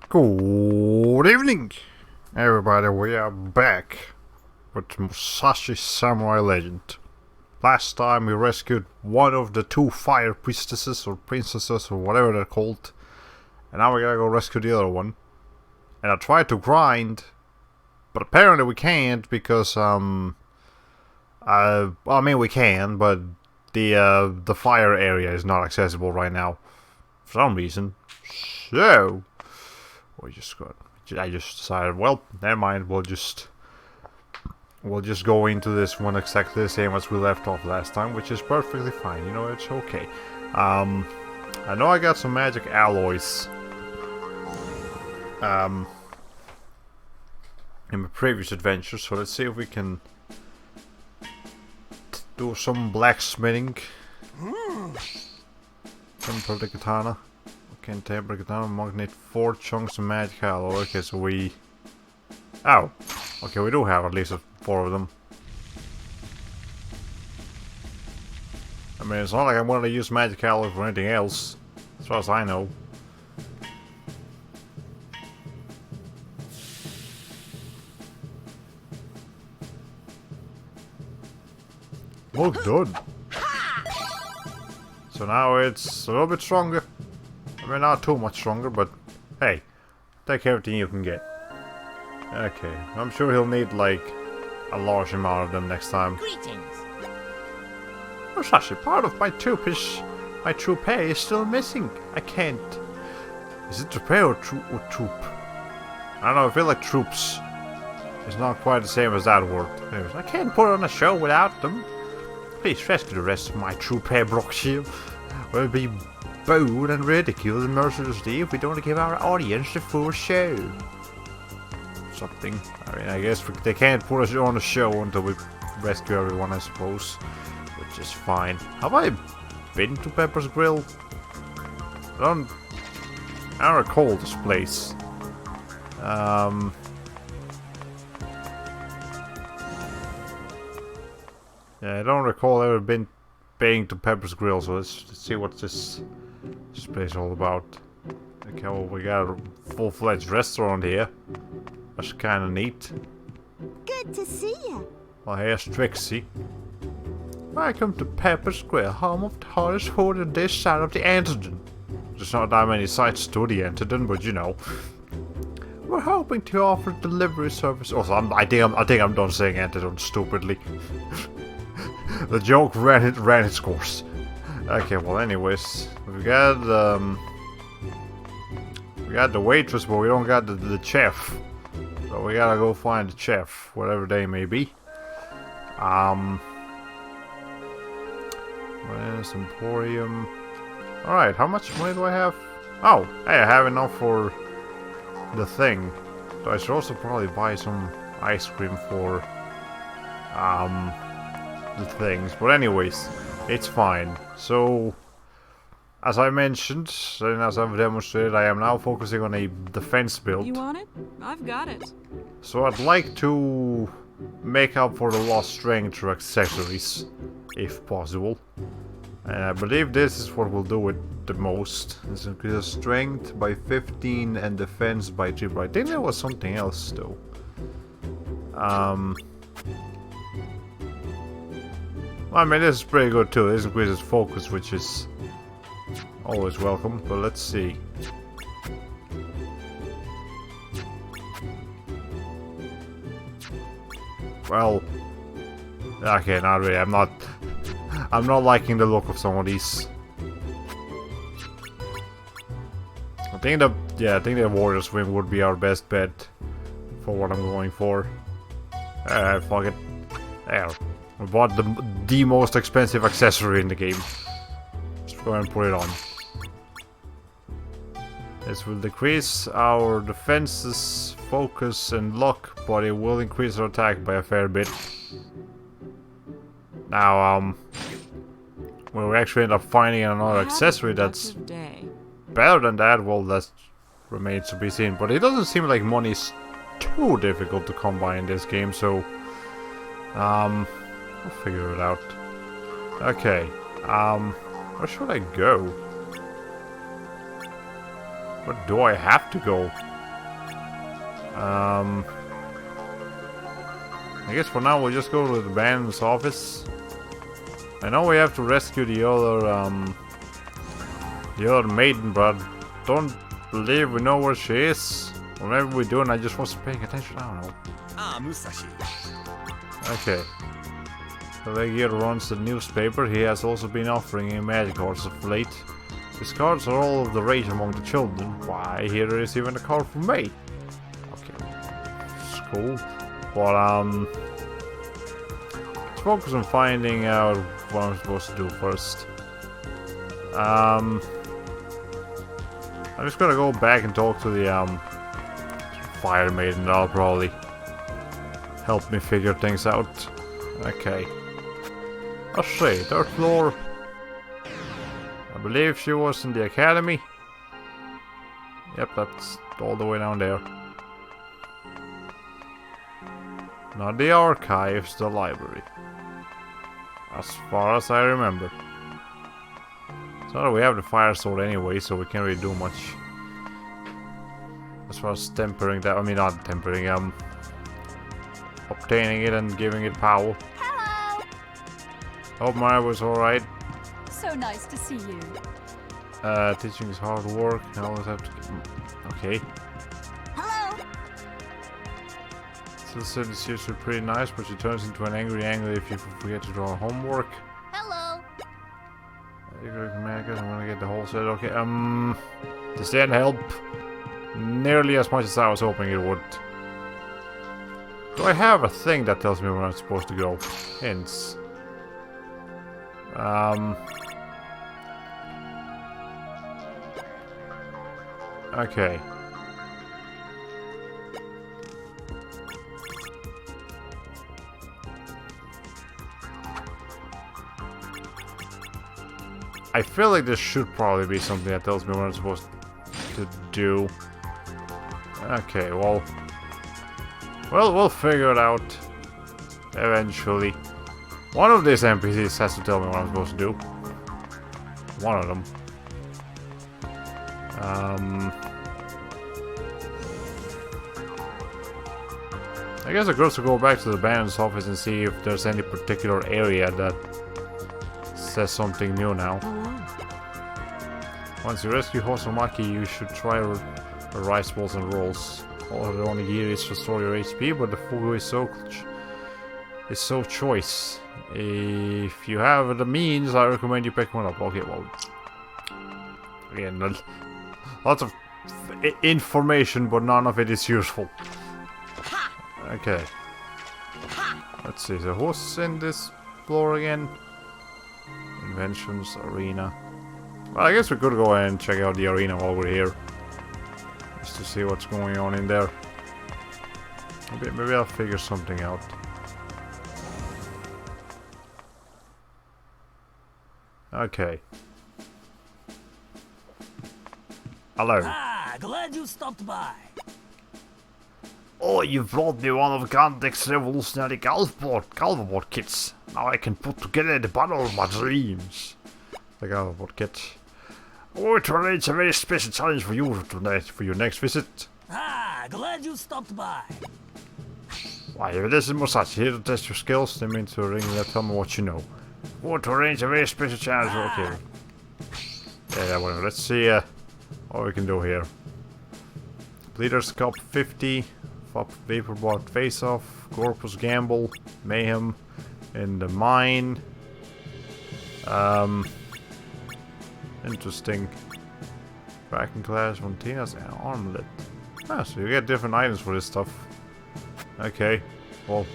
Good evening, everybody. We are back with Musashi Samurai Legend. Last time we rescued one of the two fire priestesses or princesses or whatever they're called, and now we gotta go rescue the other one. And I tried to grind, but apparently we can't because well, I mean we can, but the fire area is not accessible right now for some reason. So I just decided, well, never mind. We'll just go into this one exactly the same as we left off last time, which is perfectly fine. You know, it's okay. I know I got some magic alloys in my previous adventure, so let's see if we can do some blacksmithing. Temper the katana. Can temper the katana. Monk need 4 chunks of magic alloy. Okay, so we... Oh! Okay, we do have at least 4 of them. I mean, it's not like I'm going to use magic alloy for anything else, as far as I know. Oh, good. So now it's a little bit stronger. I mean, not too much stronger, but hey, take everything you can get. Okay, I'm sure he'll need like a large amount of them next time. Greetings. Musashi, part of my toupee is still missing. I can't. Is it toupee or troop? I don't know. I feel like troops. It's not quite the same as that word. Anyways, I can't put on a show without them. Please rescue the rest of my toupee Broxhill. We'll be booed and ridiculed mercilessly if we don't give our audience the full show. Something. I mean, I guess they can't put us on a show until we rescue everyone, I suppose. Which is fine. Have I been to Pepper's Grill? I don't recall this place. Yeah, I don't recall ever being to Pepper's Grill, so let's see what this place is all about. Okay, well, we got a full-fledged restaurant here. That's kind of neat. Good to see you. Well, here's Trixie. Welcome to Pepper's Grill, home of the hottest food on this side of the Antidote. There's not that many sites to the Antidote, but you know. We're hoping to offer delivery service. Also, I think I'm done saying Antidote stupidly. The joke ran its course. Okay, well, anyways, we got the waitress, but we don't got the chef. So we gotta go find the chef, whatever they may be. Where's Emporium? Alright, how much money do I have? Oh, hey, I have enough for the thing. So I should also probably buy some ice cream for the things. But anyways, it's fine. So, as I mentioned, and as I've demonstrated, I am now focusing on a defense build. You want it? I've got it. So I'd like to make up for the lost strength through accessories, if possible. And I believe this is what will do it the most. This increases strength by 15 and defense by 3. But I think there was something else though. I mean, this is pretty good too. This increases focus, which is always welcome. But let's see. Well, okay, not really. I'm not liking the look of some of these. I think the Warrior's Wing would be our best bet for what I'm going for. Fuck it. There. We bought the most expensive accessory in the game. Let's go ahead and put it on. This will decrease our defenses, focus, and luck, but it will increase our attack by a fair bit. Now, when we actually end up finding another accessory that's better than that, well, that remains to be seen. But it doesn't seem like money is too difficult to come by in this game, so we'll figure it out. Okay, where should I go? Where do I have to go? I guess for now we'll just go to the band's office. I know we have to rescue the other maiden, but don't believe we know where she is. Or maybe we do and I just wasn't paying attention, I don't know. Ah, Musashi. Okay. The Legate runs the newspaper. He has also been offering him magic cards of late. His cards are all of the rage among the children. Why, here there is even a card for me. Okay. It's cool. But, let's focus on finding out what I'm supposed to do first. I'm just gonna go back and talk to the, fire maiden. That'll probably help me figure things out. Okay. Let's see, third floor. I believe she was in the academy. Yep, that's all the way down there. Not the archives, the library. As far as I remember. So we have the fire sword anyway, so we can't really do much. As far as tempering that, I mean not tempering, obtaining it and giving it power. Hello. Hope Maya was alright. So nice to see you. Teaching is hard work. I always have to. Okay. Hello. Still said this used to be pretty nice, but she turns into an angry angler if you forget to draw homework. Hello. America, I'm gonna get the whole set. Okay. Does that help? Nearly as much as I was hoping it would. Do I have a thing that tells me where I'm supposed to go? Hints. Okay. I feel like this should probably be something that tells me what I'm supposed to do. Okay, well, we'll figure it out eventually. One of these NPCs has to tell me what I'm supposed to do. One of them. I guess I could also go back to the band's office and see if there's any particular area that says something new now. Once you rescue Hosomaki, you should try rice balls and rolls. All the only gear is restore your HP, but the fugu is so choice. If you have the means, I recommend you pick one up. Okay, well, again, lots of information, but none of it is useful. Okay. Let's see. So who's in this floor again? Inventions, arena. Well, I guess we could go ahead and check out the arena while we're here. Just to see what's going on in there. Maybe I'll figure something out. Okay. Hello. Ah, glad you stopped by. Oh, you brought me one of Gandek's revolutionary Galvabot kits. Now I can put together the battle of my dreams. The Galvabot kit. Oh, it arrange a very special challenge for you tonight for your next visit. Ah, glad you stopped by. Why, this is Musashi here to test your skills. They mean to ring and tell me what you know. Oh, to arrange a very special challenge. Okay. Yeah, whatever. Let's see what we can do here. Leaders Cup 50. Vaporbot Face Off. Corpus Gamble. Mayhem. In the Mine. Interesting. Kraken Clash, Montina's and Armlet. Ah, so you get different items for this stuff. Okay, well,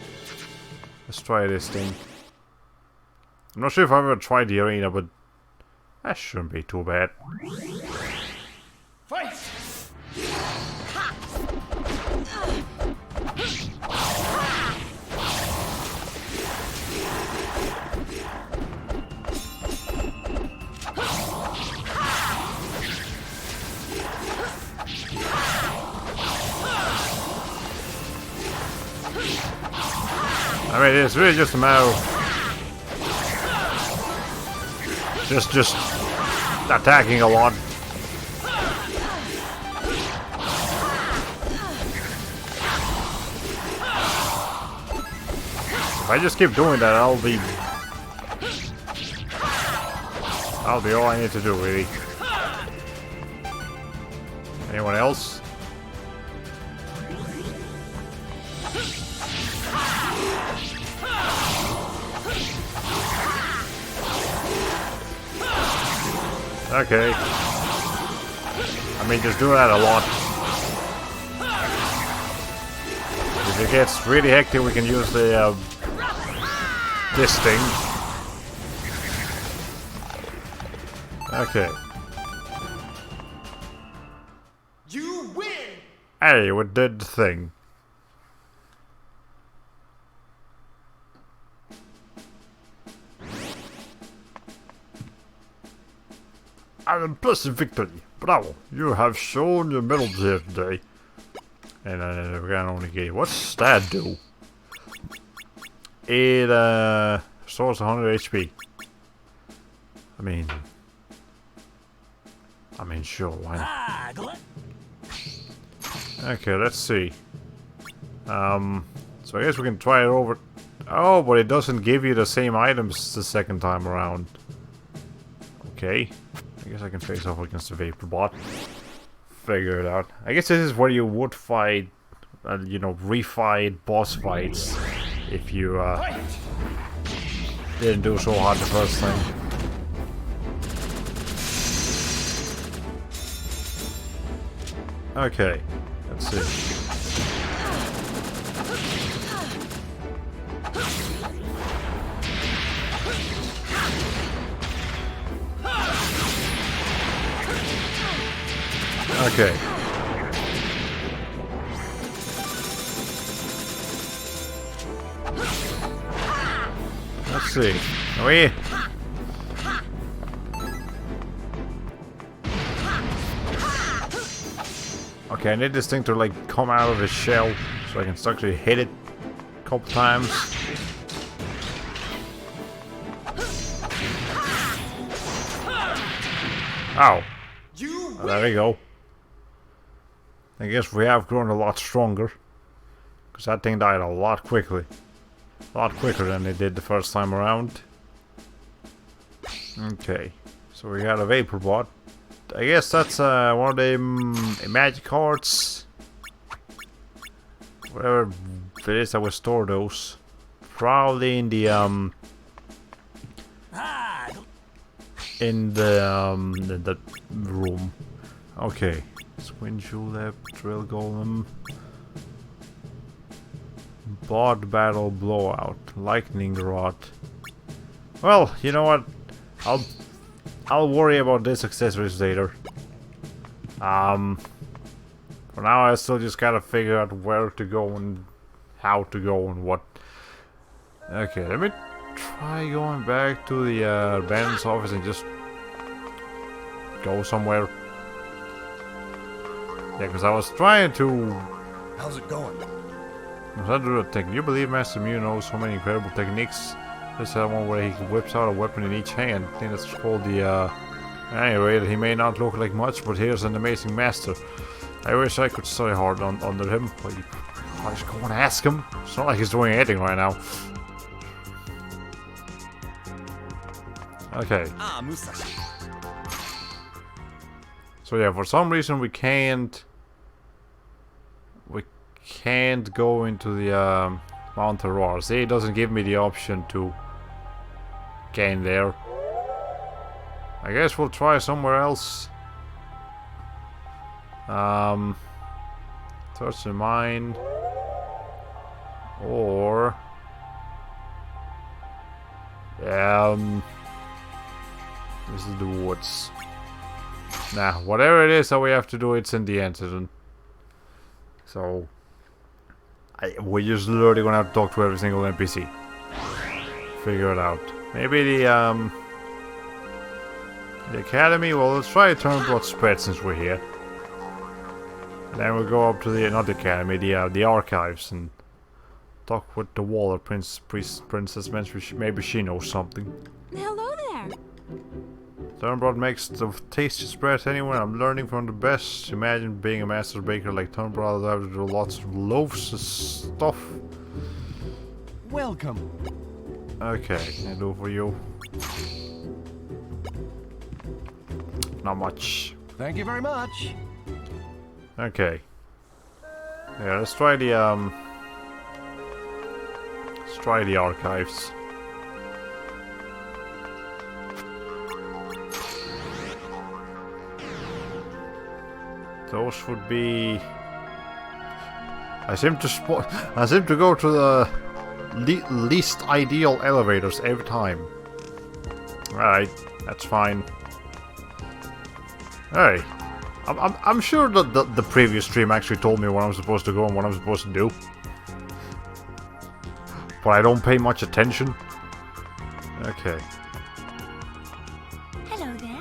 let's try this thing. I'm not sure if I've ever tried the arena, but that shouldn't be too bad. Fight! I mean, it's really just a matter of just attacking a lot. If I just keep doing that, That'll be all I need to do, really. Anyone else? Okay. I mean, just do that a lot. If it gets really hectic, we can use the this thing. Okay. You win! Hey, we did the thing. An impressive victory. Bravo. You have shown your mettle here today. And we can only get. What's that do? It restores 100 HP. I mean, sure, why not? Ah, glad. Okay, let's see. So I guess we can try it over. Oh, but it doesn't give you the same items the second time around. Okay. I guess I can face off against the Vapor Bot. Figure it out. I guess this is where you would fight, you know, refight boss fights if you didn't do so hard the first time. Okay, let's see. Okay. Let's see. Are we? Okay, I need this thing to like come out of the shell so I can actually hit it a couple times. Ow. Oh, there we go. I guess we have grown a lot stronger. Because that thing died a lot quickly. A lot quicker than it did the first time around. Okay. So we got a Vapor Bot. I guess that's one of the magic hearts. Whatever it is that will store those. Probably in the the room. Okay. Squin Julep, Drill Golem. Bot Battle Blowout. Lightning Rod. Well, you know what? I'll worry about this accessories later. For now I still just gotta figure out where to go and how to go and what. Okay, let me try going back to the band's office and just go somewhere. Yeah, because I was trying to... How's it going? Can you believe Master Mew knows so many incredible techniques? There's that one where he whips out a weapon in each hand. I think that's called the, Anyway, he may not look like much, but here's an amazing master. I wish I could study hard under him, but I just go and ask him. It's not like he's doing anything right now. Okay. Ah, Musashi. So yeah, for some reason we can't go into the Mount Aurora. See, it doesn't give me the option to gain there. I guess we'll try somewhere else. Touch the mine. Or this is the woods. Nah, whatever it is that we have to do, it's in the incident. So we're just literally gonna have to talk to every single NPC. Figure it out. Maybe the academy. Well, let's try a Turnblad spread since we're here. And then we'll go up to the not the academy, the archives, and talk with the Waller princess. Maybe she knows something. Hello there. Turnblad makes the tastiest bread anywhere. I'm learning from the best. Imagine being a master baker like Turnblad. I have to do lots of loaves of stuff. Welcome. Okay, can I do for you? Not much. Thank you very much. Okay. Yeah, let's try the archives. Those would be. I seem to go to the least ideal elevators every time. Alright, that's fine. Hey, I'm sure that the previous stream actually told me where I'm supposed to go and what I'm supposed to do. But I don't pay much attention. Okay. Hello there.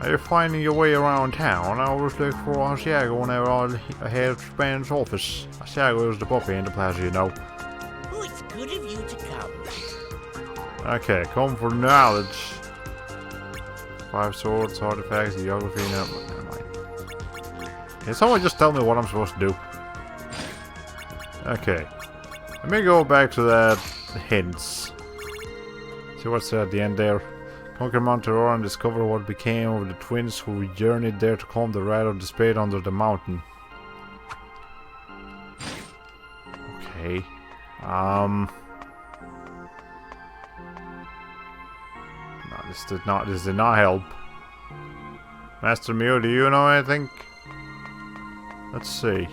Are you finding your way around town? I was looking for Asiago whenever I head to Spain's office. Asiago is the puppy in the plaza, you know. Oh, it's good of you to come. Okay, come for knowledge. 5 swords, artifacts, geography, never mind. Can someone just tell me what I'm supposed to do? Okay. Let me go back to that hints. See what's at the end there. Conquer Mount Aurora and discover what became of the twins who journeyed there to calm the wrath of the spade under the mountain. Okay. No, this did not help. Master Mew, do you know anything? Let's see.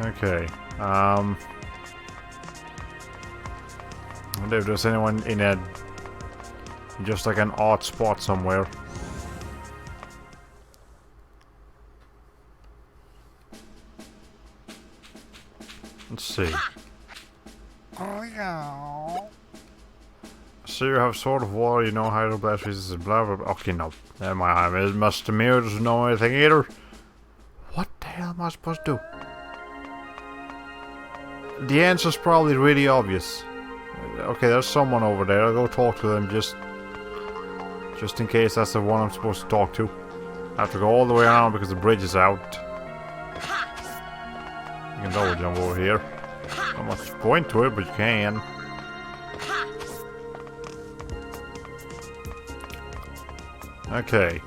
Okay. I wonder if there's anyone in just like an odd spot somewhere. Let's see. So you have Sword of War, you know Hydroblast resistance, blah blah blah. Okay, no. Never mind. Mr. Mew doesn't know anything either. What the hell am I supposed to do? The answer's probably really obvious. Okay, there's someone over there. I'll go talk to them just in case that's the one I'm supposed to talk to. I have to go all the way around because the bridge is out. You can double jump over here. Not much point to it, but you can. Okay.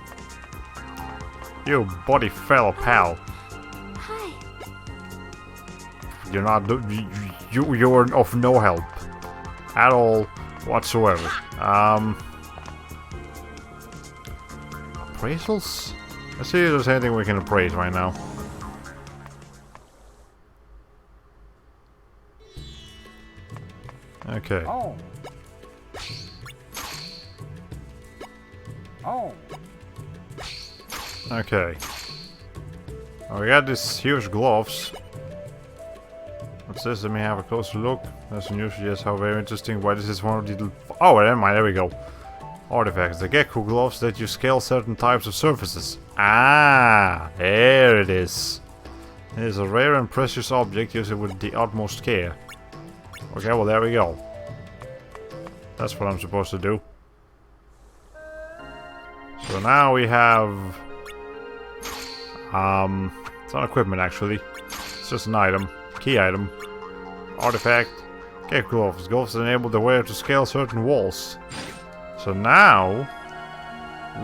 You buddy fellow pal. Hi. You're not you're of no help at all whatsoever. Appraisals? Let's see if there's anything we can appraise right now. Okay. Oh. Oh. Okay. Oh, we got these huge gloves. What's this? Let me have a closer look. That's unusual, yes, how very interesting. Why this is one of the... Oh, never mind, there we go. Artifacts. The Gecko gloves let you scale certain types of surfaces. Ah, there it is. It is a rare and precious object. Use it with the utmost care. Okay, well, there we go. That's what I'm supposed to do. So now we have... it's not equipment, actually. It's just an item. Key item. Artifact. Gecko gloves. Gloves that enable the wearer to scale certain walls. So now...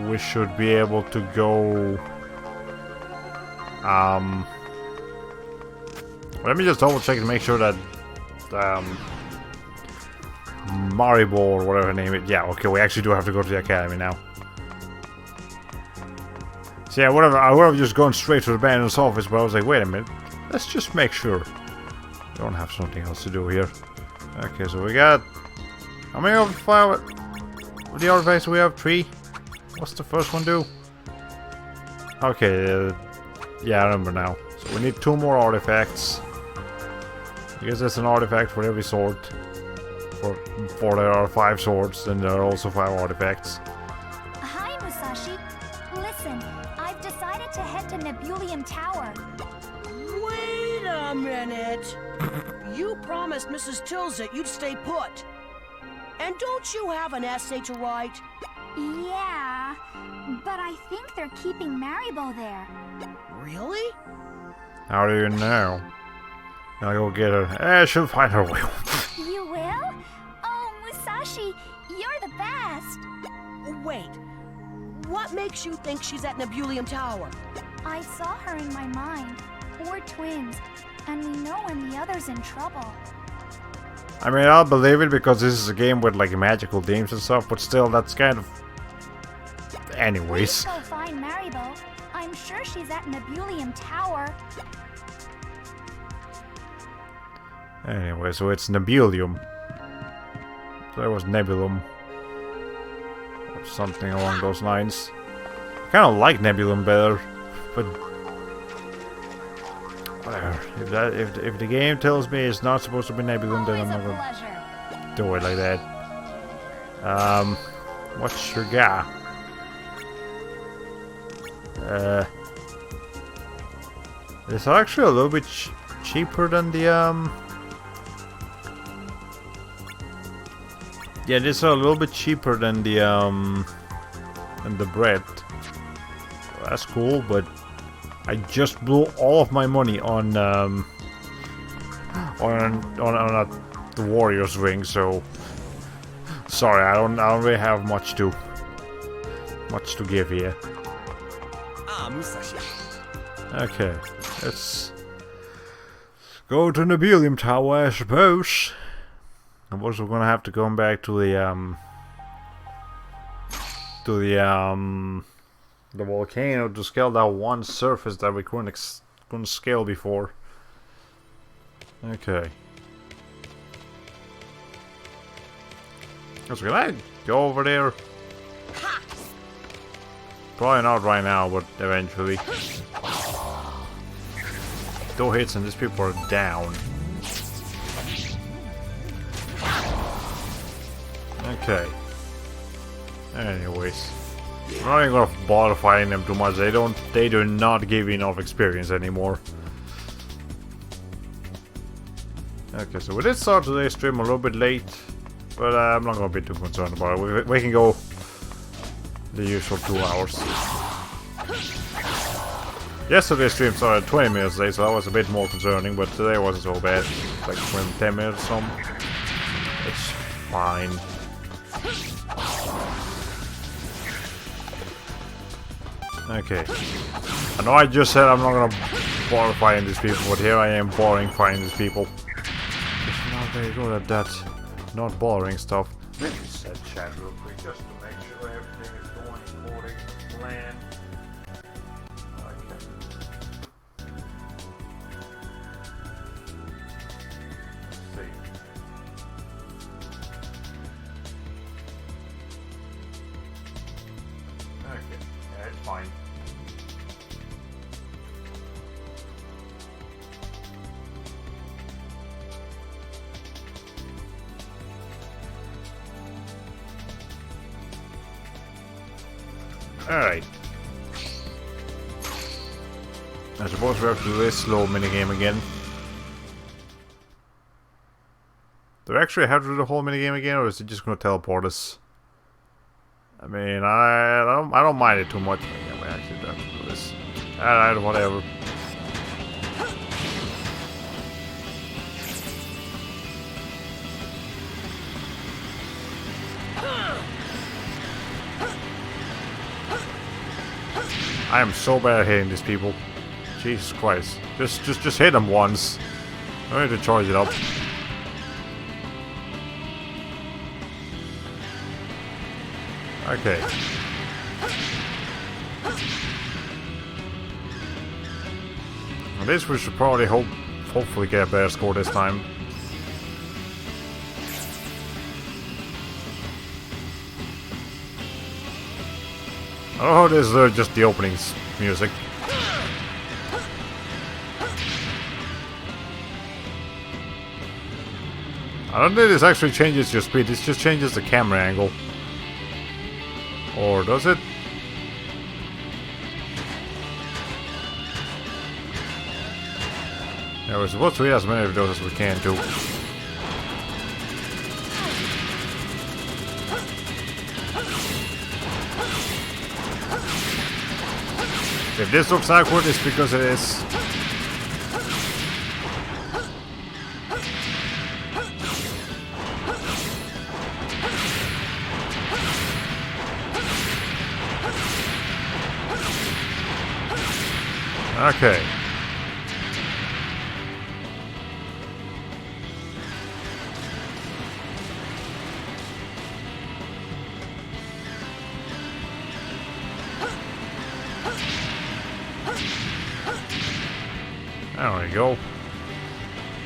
we should be able to go... let me just double check to make sure that... Maribo or whatever her name is. Yeah, okay, we actually do have to go to the academy now. So yeah, whatever. I would have just gone straight to the bandit's office, but I was like, wait a minute. Let's just make sure. We don't have something else to do here. Okay, so we got... how many of the artifacts do we have? 3? What's the first one do? Okay, yeah, I remember now. So we need 2 more artifacts. I guess there's an artifact for every sword. For there are 5 swords, then there are also 5 artifacts. Hi, Musashi. Listen, I've decided to head to Nebulium Tower. Wait a minute. You promised Mrs. Tilsit you'd stay put. And don't you have an essay to write? Yeah, but I think they're keeping Maribel there. Really? How do you know? I'll go get her. She'll find her way. You will? Oh, Musashi, you're the best. Wait. What makes you think she's at Nebulium Tower? I saw her in my mind. We're twins, and we know when the other's in trouble. I mean, I'll believe it because this is a game with like magical themes and stuff, but still, that's kind of... Anyways. Please go find Maribel. I'm sure she's at Nebulium Tower. Anyway, so it's Nebulium. So it was Nebulum. Or something along those lines. I kind of like Nebulum better, but... Whatever. If the game tells me it's not supposed to be Nebulum, then I'm not gonna Pleasure. do it like that. What's your guy? It's actually a little bit cheaper than the Yeah, this is a little bit cheaper than the bread. That's cool, but I just blew all of my money on the Warriors ring, so sorry, I don't really have much to give here. Ah, Musashi. Okay, let's go to Nebulium Tower, I suppose. I'm also gonna have to go back to the volcano to scale that one surface that we couldn't scale before. Okay. So can I go over there? Probably not right now, but eventually. 2 hits and these people are down. Okay. Anyways. I'm not even gonna bother fighting them too much. They do not give you enough experience anymore. Okay, so we did start today's stream a little bit late, but I'm not gonna be too concerned about it. We can go the usual 2 hours. Yesterday's stream started 20 minutes late, so that was a bit more concerning, but today wasn't so bad. Like 10 minutes or something. It's fine. Okay. I know I just said I'm not gonna bother fighting these people, but here I am boring fighting these people. Just not very good at that not bothering stuff. Let me set chat real quick just to make sure everything is going according to plan. Okay. Let's see. Okay, yeah, it's fine. Alright. I suppose we have to do this slow minigame again. Do we actually have to do the whole minigame again, or is it just gonna teleport us? I mean, I don't mind it too much. Yeah, we actually do have to do this. Alright, whatever. I am so bad at hitting these people. Jesus Christ. Just hit them once. I need to charge it up. Okay. At least we should probably hopefully get a better score this time. Oh, this is just the opening's music. I don't think this actually changes your speed, this just changes the camera angle. Or does it? Yeah, we're supposed to hit as many of those as we can too. If this looks awkward, it's because it is. Okay. There we go.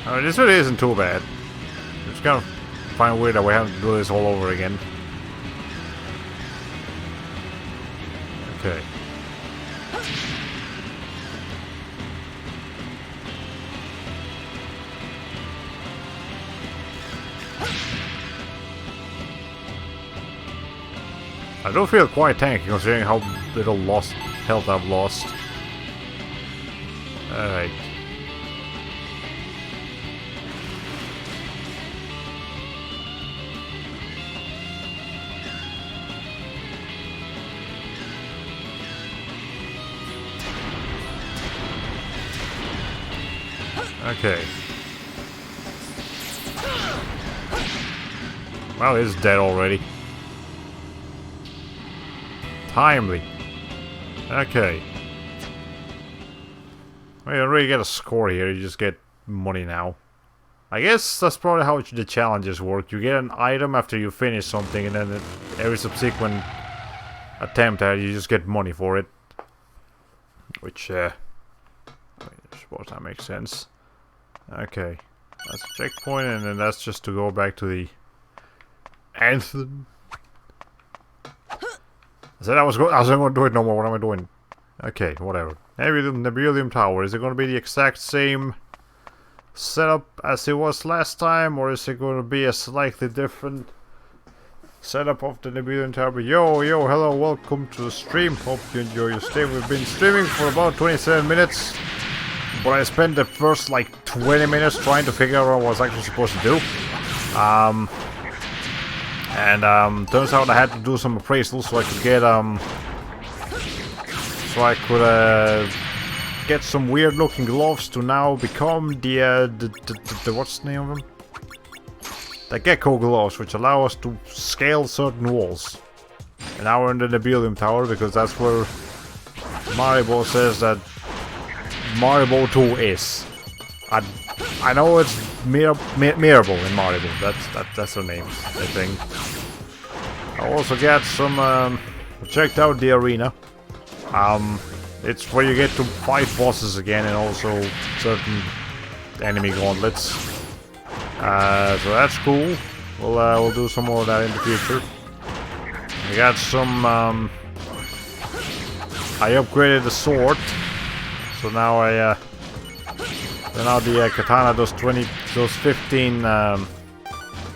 I mean, this really isn't too bad. It's kind of find weird that we have to do this all over again. Okay. I do feel quite tanky considering how little health I've lost. Alright. Okay. Well, it's dead already. Timely. Okay. Well, you don't really get a score here, you just get money now. I guess that's probably how the challenges work. You get an item after you finish something, and then every subsequent attempt at it, you just get money for it. Which, I suppose that makes sense. Okay. That's a checkpoint, and then that's just to go back to the anthem. I said I wasn't going to do it no more. What am I doing? Okay, whatever. Nebulium Tower. Is it going to be the exact same setup as it was last time, or is it going to be a slightly different setup of the Nebulium Tower? Yo, hello, welcome to the stream. Hope you enjoy your stay. We've been streaming for about 27 minutes, but I spent the first like 20 minutes trying to figure out what I was actually supposed to do. Turns out I had to do some appraisals so I could get some weird looking gloves to now become the what's the name of them? The gecko gloves, which allow us to scale certain walls. And now we're in the Nebulium Tower because that's where Maribo says that Maribo 2 is. I know it's Mirabo in Maribo. That's her name, I think. I also got some. Checked out the arena. It's where you get to fight bosses again, and also certain enemy gauntlets. So that's cool. We'll do some more of that in the future. I got some. I upgraded the sword, so now the katana does 15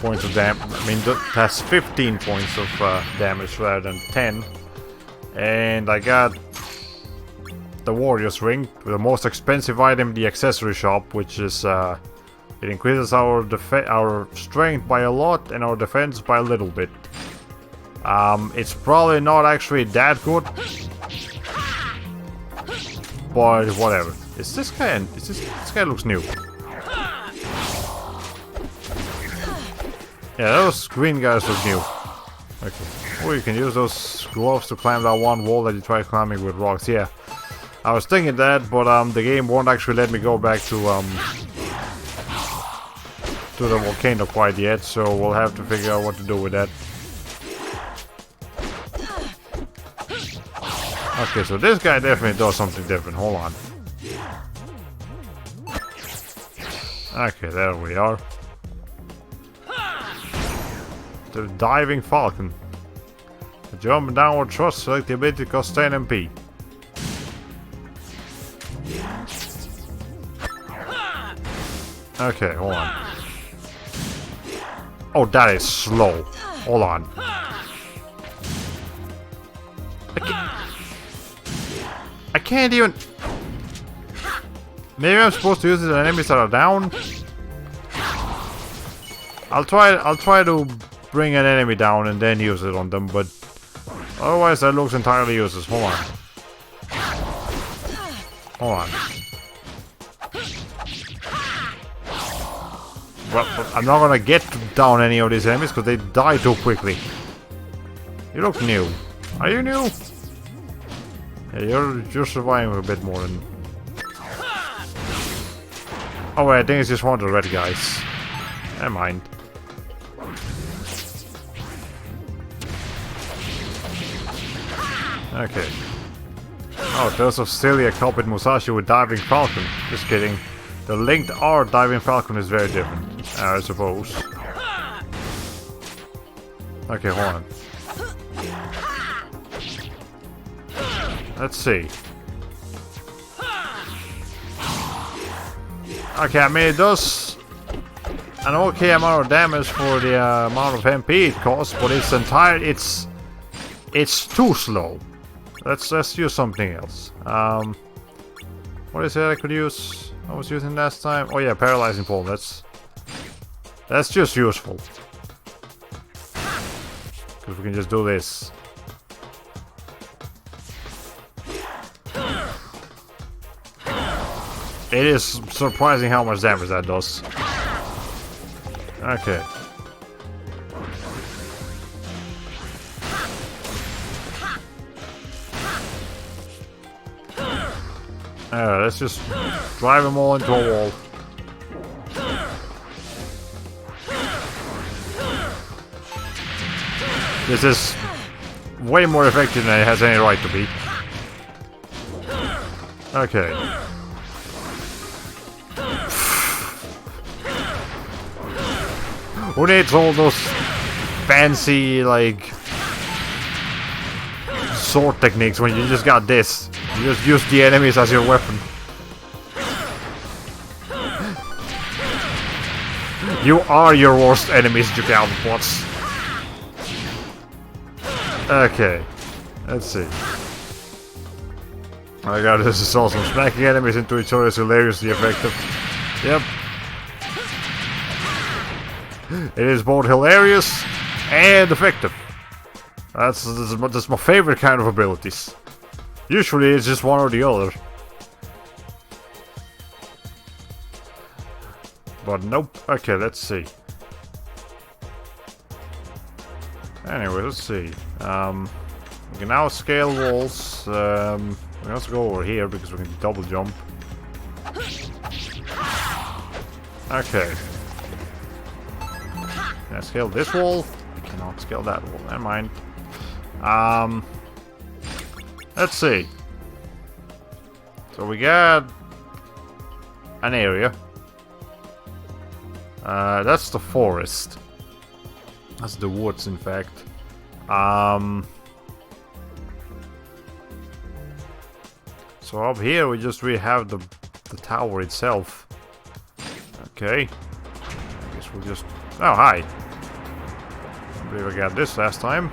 points of damage. I mean, that has 15 points of damage rather than 10. And I got the Warrior's Ring, the most expensive item, the accessory shop, which is it increases our strength by a lot and our defense by a little bit. It's probably not actually that good, but whatever. Is this guy? This guy looks new. Yeah, those green guys look new. Okay. Oh, you can use those gloves to climb that one wall that you tried climbing with rocks. Yeah, I was thinking that, but the game won't actually let me go back to the volcano quite yet, so we'll have to figure out what to do with that. Okay, so this guy definitely does something different. Hold on. Okay, there we are. The diving falcon. The jump and downward thrust, select the ability to cost 10 MP. Okay, hold on. Oh, that is slow. Hold on. I can't even. Maybe I'm supposed to use it on enemies that are down. I'll try to bring an enemy down and then use it on them, but otherwise that looks entirely useless. Hold on. Hold on. But I'm not gonna get down any of these enemies because they die too quickly. You look new. Are you new? Yeah, you're surviving a bit more than Oh wait, I think it's just one of the red guys. Never mind. Okay. Oh, there's still a copied Musashi with Diving Falcon. Just kidding. The linked art Diving Falcon is very different, I suppose. Okay, hold on. Let's see. Okay, I mean it does an okay amount of damage for the amount of MP it costs, but it's too slow. Let's use something else. What is it I could use? I was using last time. Oh yeah, paralyzing pole. That's just useful. Because we can just do this. It is surprising how much damage that does. Okay. Let's just drive them all into a wall. This is way more effective than it has any right to be. Okay. Who needs all those fancy, like, sword techniques when you just got this? You just use the enemies as your weapon. You are your worst enemies, Jugalbots. Okay. Let's see. Oh my god, this is awesome. Smacking enemies into each other is hilariously effective. Yep. It is both hilarious and effective. That's my favorite kind of abilities. Usually it's just one or the other. But nope. Okay, let's see. Anyway, let's see. We can now scale walls. We can also go over here because we can double jump. Okay. Can I scale this wall? I cannot scale that wall. Never mind. Let's see. So we got an area. That's the forest. That's the woods, in fact. So up here we have the tower itself. Okay. I guess we'll just... Oh, hi. I believe I got this last time.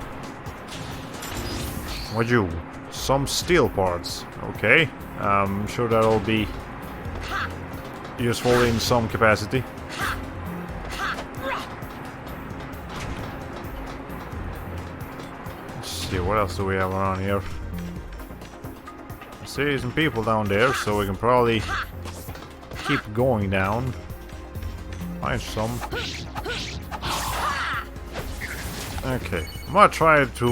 What'd you? Some steel parts. Okay. I'm sure that'll be useful in some capacity. Let's see, what else do we have around here? I see some people down there, so we can probably keep going down. Find some. Okay, I'm gonna try to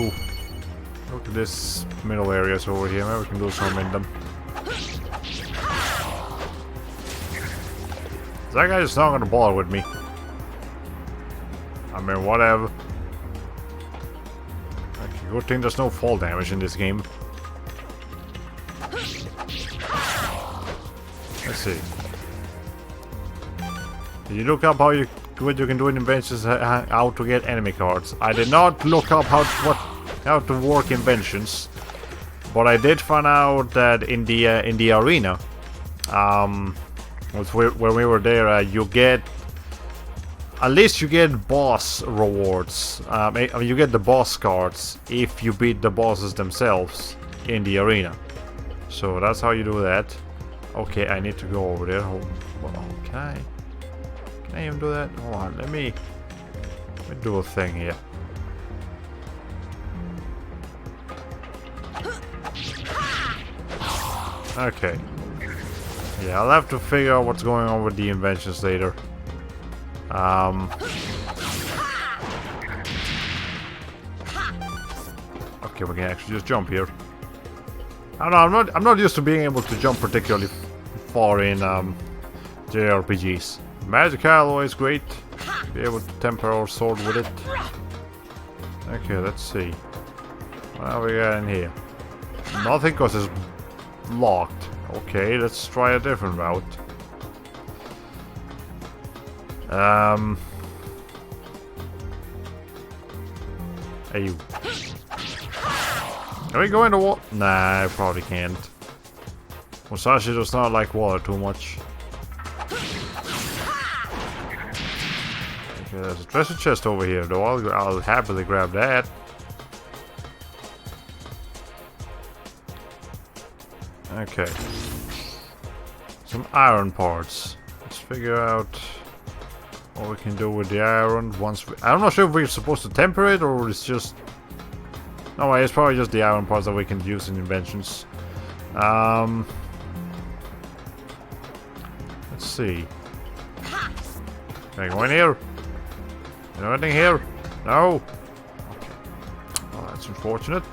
look at this middle areas over here. Maybe we can do some in them. That guy is not gonna bother with me. I mean, whatever. Okay, good thing there's no fall damage in this game. Let's see. Did you look up what you can do in inventions, how to get enemy cards? I did not look up how to work inventions, but I did find out that in the arena, when we were there, you get at least you get boss rewards. You get the boss cards if you beat the bosses themselves in the arena. So that's how you do that. Okay, I need to go over there. Okay. Can I even do that? Hold on, let me do a thing here. Okay. Yeah, I'll have to figure out what's going on with the inventions later. Okay, we can actually just jump here. I don't know, I'm not used to being able to jump particularly far in JRPGs. Magic alloy is great. Be able to temper our sword with it. Okay, let's see. What have we got in here? Nothing because it's locked. Okay, let's try a different route. Hey, you. Can we go into water? Nah, I probably can't. Musashi does not like water too much. Okay, there's a treasure chest over here, though. I'll happily grab that. Okay. Some iron parts. Let's figure out what we can do with the iron once we... I'm not sure if we're supposed to temper it or it's just... No, it's probably just the iron parts that we can use in inventions. Let's see. Can I go in here? Is there anything here? No? Okay. Well, that's unfortunate.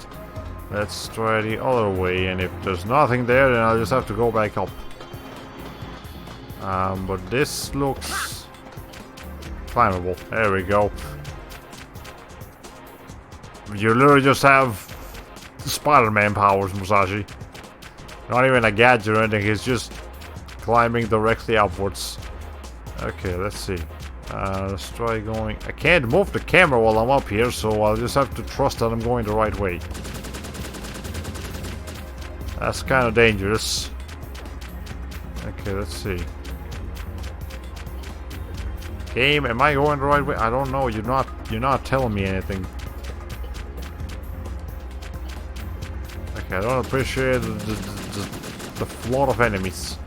Let's try the other way, and if there's nothing there, then I'll just have to go back up. But this looks climbable. There we go. You literally just have Spider-Man powers, Musashi. Not even a gadget or anything, he's just climbing directly upwards. Okay, let's see. Let's try going... I can't move the camera while I'm up here, so I'll just have to trust that I'm going the right way. That's kind of dangerous. Okay, let's see. Game, am I going the right way? I don't know. You're not telling me anything. Okay, I don't appreciate the flood of enemies.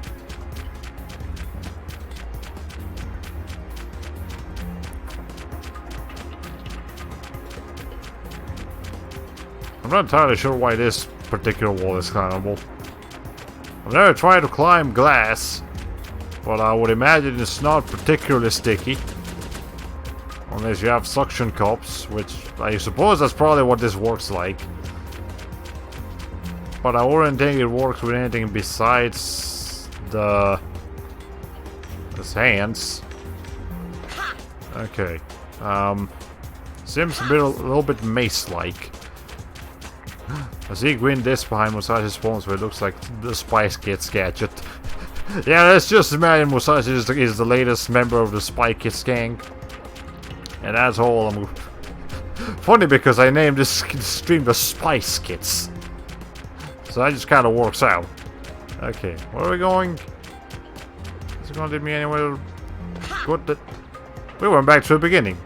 I'm not entirely sure why this particular wall is climbable. I've never tried to climb glass, but I would imagine it's not particularly sticky. Unless you have suction cups, which I suppose that's probably what this works like. But I wouldn't think it works with anything besides his hands. Okay. Seems a little bit mace-like. I see green disc behind Musashi's phones where it looks like the Spice Kids gadget. Yeah, let's just imagine Musashi is the latest member of the Spy Kids gang. And that's all I'm... Funny because I named this stream the Spice Kids. So that just kind of works out. Okay, where are we going? Is it going to lead me anywhere good? We went back to the beginning.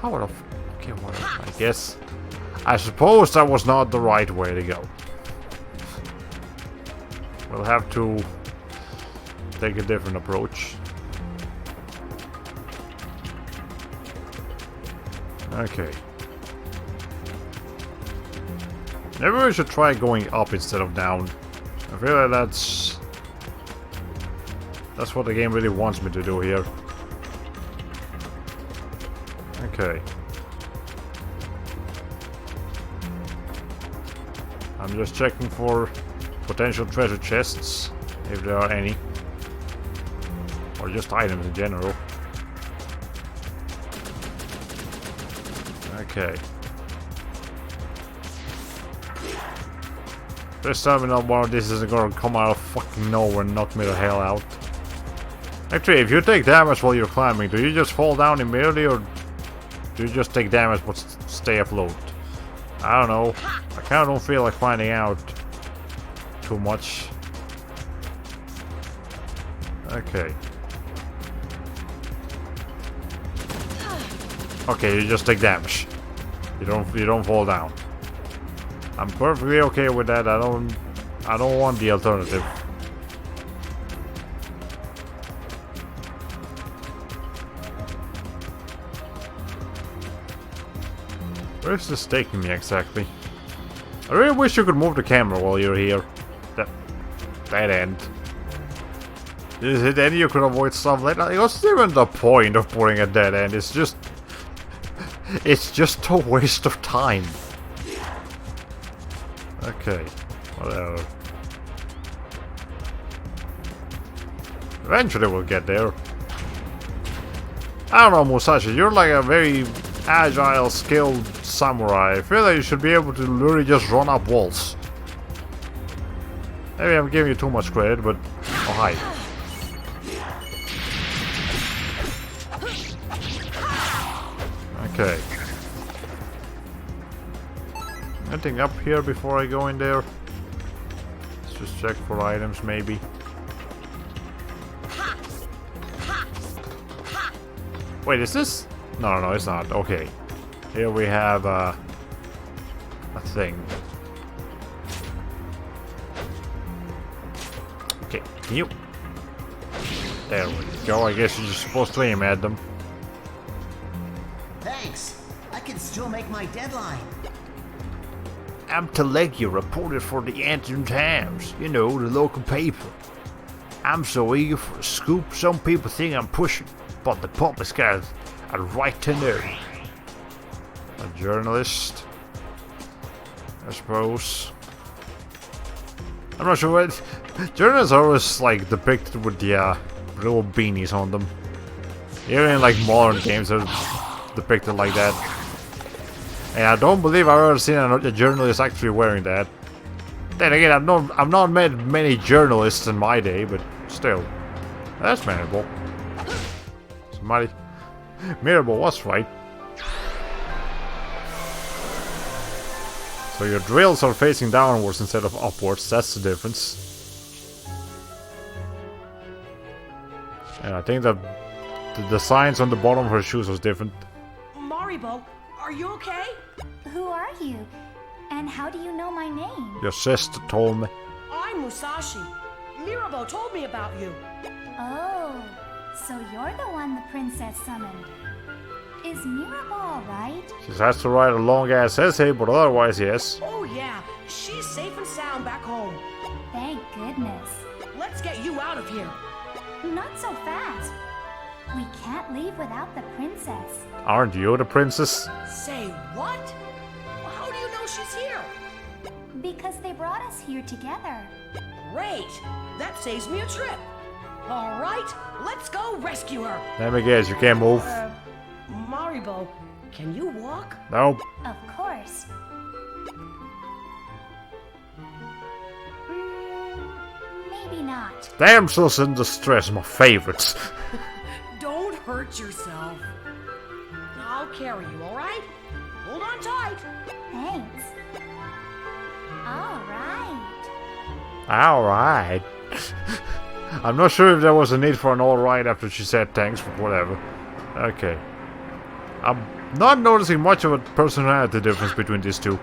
How the f... Okay, well, I guess... I suppose that was not the right way to go. We'll have to take a different approach. Okay. Maybe we should try going up instead of down. I feel like that's what the game really wants me to do here. Okay. I'm just checking for potential treasure chests, if there are any. Or just items in general. Okay. This time one of this isn't gonna come out of fucking nowhere and knock me the hell out. Actually, if you take damage while you're climbing, do you just fall down immediately or do you just take damage but stay afloat? I don't know. I kinda don't feel like finding out too much. Okay. Okay, you just take damage. You don't fall down. I'm perfectly okay with that. I don't want the alternative. Where's this taking me exactly? I really wish you could move the camera while you're here. That end. Then you could avoid stuff like that. What's even the point of putting a dead end? It's just a waste of time. Okay, whatever. Eventually we'll get there. I don't know, Musashi, you're like a very agile, skilled samurai. I feel like you should be able to literally just run up walls. Maybe I'm giving you too much credit, but... Oh, hi. Okay. Anything up here before I go in there? Let's just check for items, maybe. Wait, is this? No, it's not. Okay. Here we have a thing. Okay, can you? There we go. I guess you're just supposed to aim at them. Thanks. I can still make my deadline. I'm Teleggia, reporter for the Antrim Times. You know, the local paper. I'm so eager for a scoop, some people think I'm pushing, but the public's got a right to know. A journalist, I suppose. I'm not sure what... Journalists are always, like, depicted with the little beanies on them. Even in, like, modern games, they're depicted like that. And I don't believe I've ever seen a journalist actually wearing that. Then again, I've not met many journalists in my day, but still. That's manageable. Somebody... Mirable was right. So your drills are facing downwards instead of upwards, that's the difference. And I think that the signs on the bottom of her shoes was different. Maribo, are you okay? Who are you? And how do you know my name? Your sister told me. I'm Musashi. Mirabeau told me about you. Oh, so you're the one the princess summoned. Is Mirabel alright? She has to write a long ass essay, but otherwise, yes. Oh yeah, she's safe and sound back home. Thank goodness. Let's get you out of here. Not so fast. We can't leave without the princess. Aren't you the princess? Say what? How do you know she's here? Because they brought us here together. Great! That saves me a trip. All right, let's go rescue her. Let me guess, you can't move. Maribo, can you walk? Nope. Of course. Maybe not. Damsels in distress, my favorites. Don't hurt yourself. I'll carry you, all right? Hold on tight. Thanks. Alright. Alright. I'm not sure if there was a need for an alright after she said thanks, but whatever. Okay. I'm not noticing much of a personality difference between these two.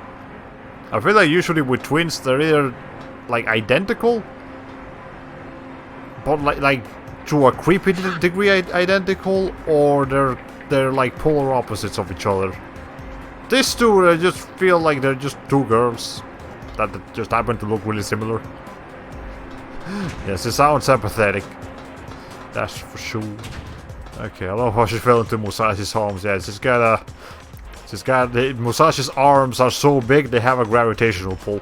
I feel like usually with twins they're either like identical, but like to a creepy degree identical, or they're like polar opposites of each other. These two, I just feel like they're just two girls that just happen to look really similar. Yes, it sounds sympathetic. That's for sure. Okay, I love how she fell into Musashi's arms. Yeah, Musashi's arms are so big they have a gravitational pull.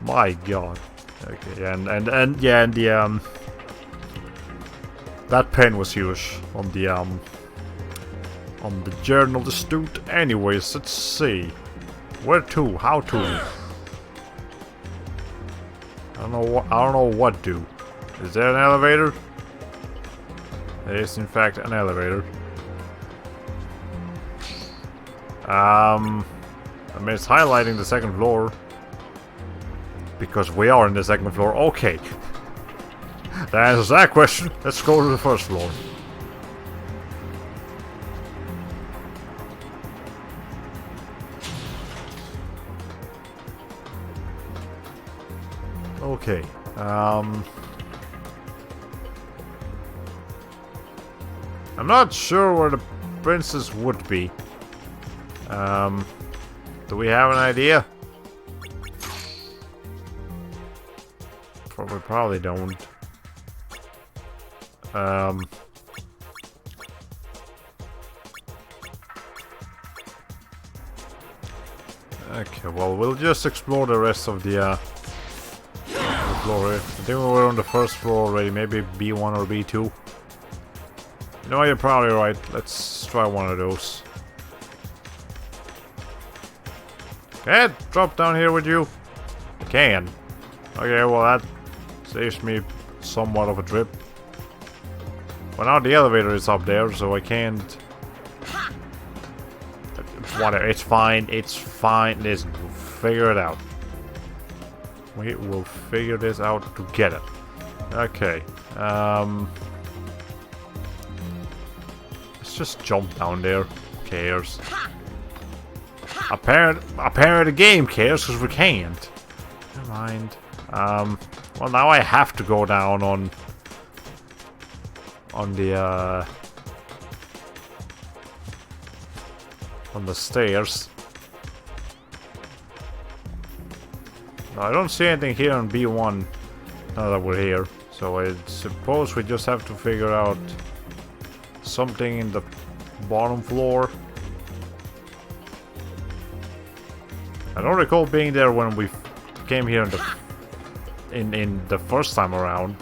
My god. Okay, and the that pen was huge on the journal student. Anyways, let's see. Where to? How to? I don't know what to. Is there an elevator? There is in fact an elevator. I mean, it's highlighting the second floor. Because we are in the second floor. Okay. That answers that question. Let's go to the first floor. Okay. I'm not sure where the princess would be. Do we have an idea? We probably don't. Okay, well, we'll just explore the rest of the floor here. I think we were on the first floor already. Maybe B1 or B2. No, you're probably right. Let's try one of those. Can I drop down here with you? I can. Okay, well that saves me somewhat of a trip. But now the elevator is up there, so I can't... Whatever, it's fine, it's fine. Listen, we'll figure it out. We will figure this out together. Okay, let's just jump down there. Who cares? Apparently the game cares, because we can't. Never mind. Well, now I have to go down on the stairs. No, I don't see anything here on B1 now that we're here. So I suppose we just have to figure out something in the bottom floor. I don't recall being there when we came here in the first time around.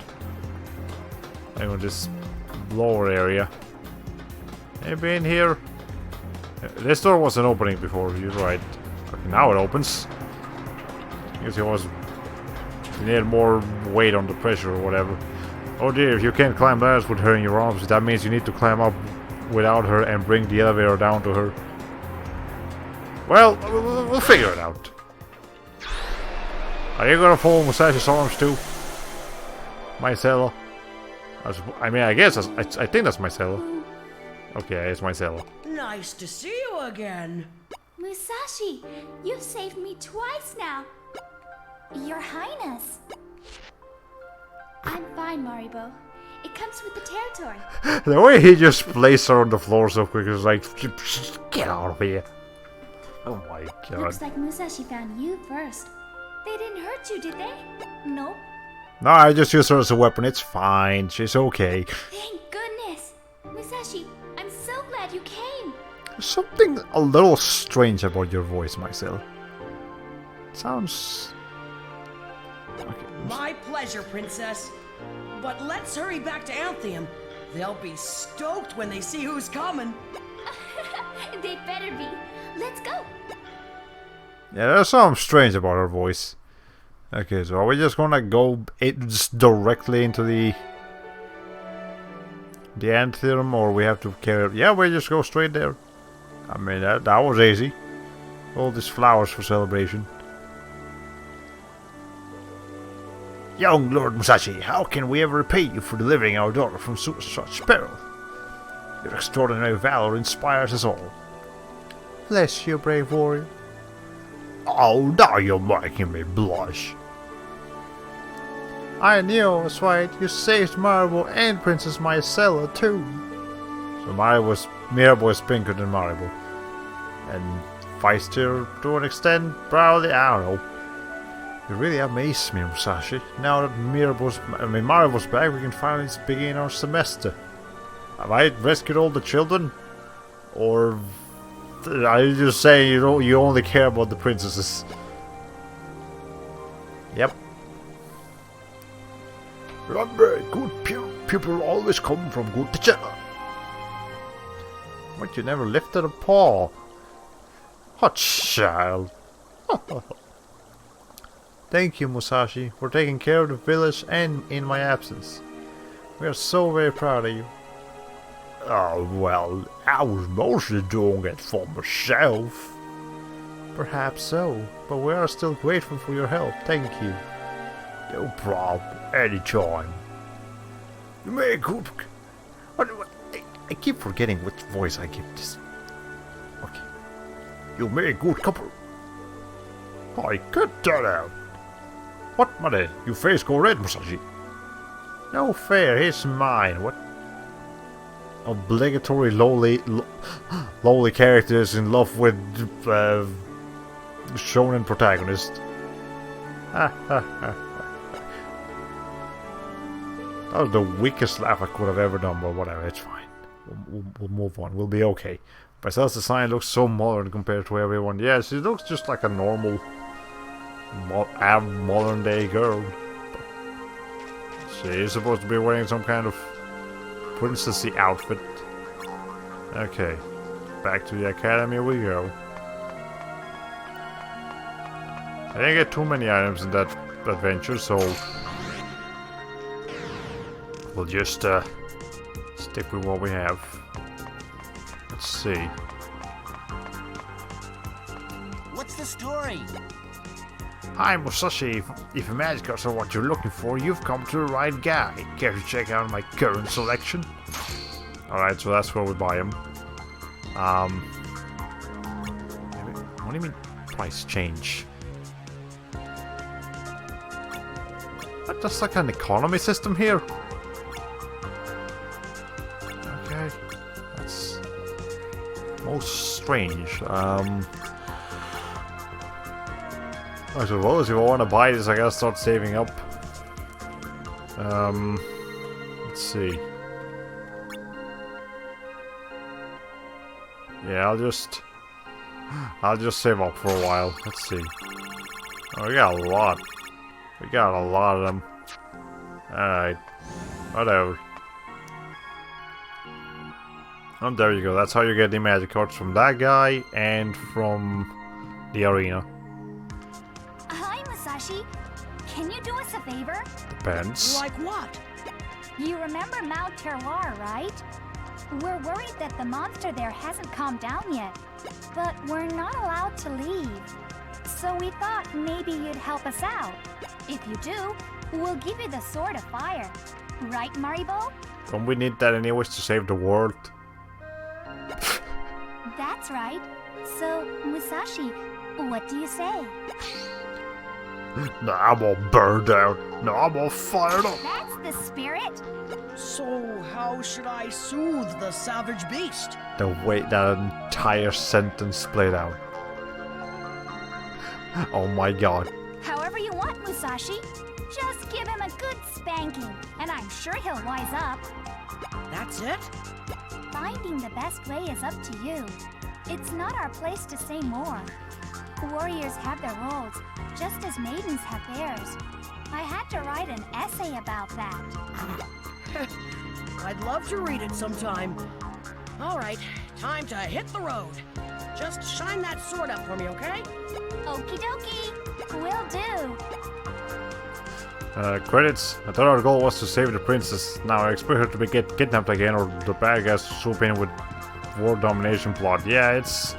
Anyway, this lower area. Maybe in here. This door wasn't opening before, you're right. Okay, now it opens. I guess you need more weight on the pressure or whatever. Oh dear, if you can't climb ladders with her in your arms, that means you need to climb up without her and bring the elevator down to her. Well, we'll figure it out. Are you gonna follow Musashi's arms too? Mycella? I mean, I guess I think that's Mycella. Okay, it's Mycella. Nice to see you again. Musashi, you've saved me twice now. Your Highness. I'm fine, Maribo. It comes with the territory. The way he just placed her on the floor so quick is like, get out of here. Oh my god. Looks like Musashi found you first. They didn't hurt you, did they? Nope. No, I just used her as a weapon. It's fine. She's okay. Thank goodness. Musashi, I'm so glad you came. There's something a little strange about your voice, Mycel. Sounds... Okay. My pleasure, Princess. But let's hurry back to Antheum. They'll be stoked when they see who's coming. They better be. Let's go. Yeah, there's something strange about her voice. Okay, so are we just gonna go just directly into the Antheum, or we have to carry... Yeah, we just go straight there. I mean, that was easy. All these flowers for celebration. Young Lord Musashi, how can we ever repay you for delivering our daughter from such peril? Your extraordinary valor inspires us all. Bless you, brave warrior. Oh, now you're making me blush. I knew I was right. You saved Maribo and Princess Mycella too. So Mirabo is pinker than Maribo. And feistier to an extent, probably, I don't know. You really amaze me, Musashi. Now that Maribo's back, we can finally begin our semester. Have I rescued all the children? Or are you just saying you only care about the princesses? Yep. Remember, good people always come from good teacher. But you never lifted a paw. Hot child. Thank you, Musashi, for taking care of the village and in my absence. We are so very proud of you. Oh, well, I was mostly doing it for myself. Perhaps so, but we are still grateful for your help. Thank you. No problem. Anytime. You made a good... I keep forgetting which voice I give this. Okay. You made a good couple. I cut that out. What, mother? Your face go red, Musashi. No fair, he's mine. What? Obligatory lowly characters in love with shonen protagonist. That was the weakest laugh I could have ever done, but whatever, it's fine. We'll move on, we'll be okay. Mysel's design looks so modern compared to everyone. Yeah, she looks just like a normal modern day girl. She's supposed to be wearing some kind of princessy outfit. Okay, back to the academy we go. I didn't get too many items in that adventure, so we'll just stick with what we have. Let's see. What's the story? Hi Musashi, if magic cards are what you're looking for, you've come to the right guy. Care to check out my current selection? Alright, so that's where we buy them. What do you mean price change? What, that's like an economy system here? Okay, that's most strange. I suppose if I want to buy this, I gotta start saving up. Let's see. Yeah, I'll just save up for a while. Let's see. Oh, we got a lot. We got a lot of them. Alright. Whatever. And there you go. That's how you get the magic cards from that guy and from the arena. Hi, Musashi. Can you do us a favor? Depends. Like what? You remember Mount Terroir, right? We're worried that the monster there hasn't calmed down yet, but we're not allowed to leave. So we thought maybe you'd help us out. If you do, we'll give you the Sword of Fire. Right, Maribo? Don't we need that anyways to save the world? That's right. So, Musashi, what do you say? No, I'm all burned out. No, I'm all fired up. That's the spirit. So, how should I soothe the savage beast? The way that entire sentence played out. Oh my god. However you want, Musashi. Just give him a good spanking, and I'm sure he'll wise up. That's it? Finding the best way is up to you. It's not our place to say more. Warriors have their roles, just as maidens have theirs. I had to write an essay about that. I'd love to read it sometime. All right, time to hit the road. Just shine that sword up for me, okay? Okie dokie. Will do. Credits. I thought our goal was to save the princess. Now I expect her to be kidnapped again, or the bad guys to swoop in with world domination plot. Yeah, it's...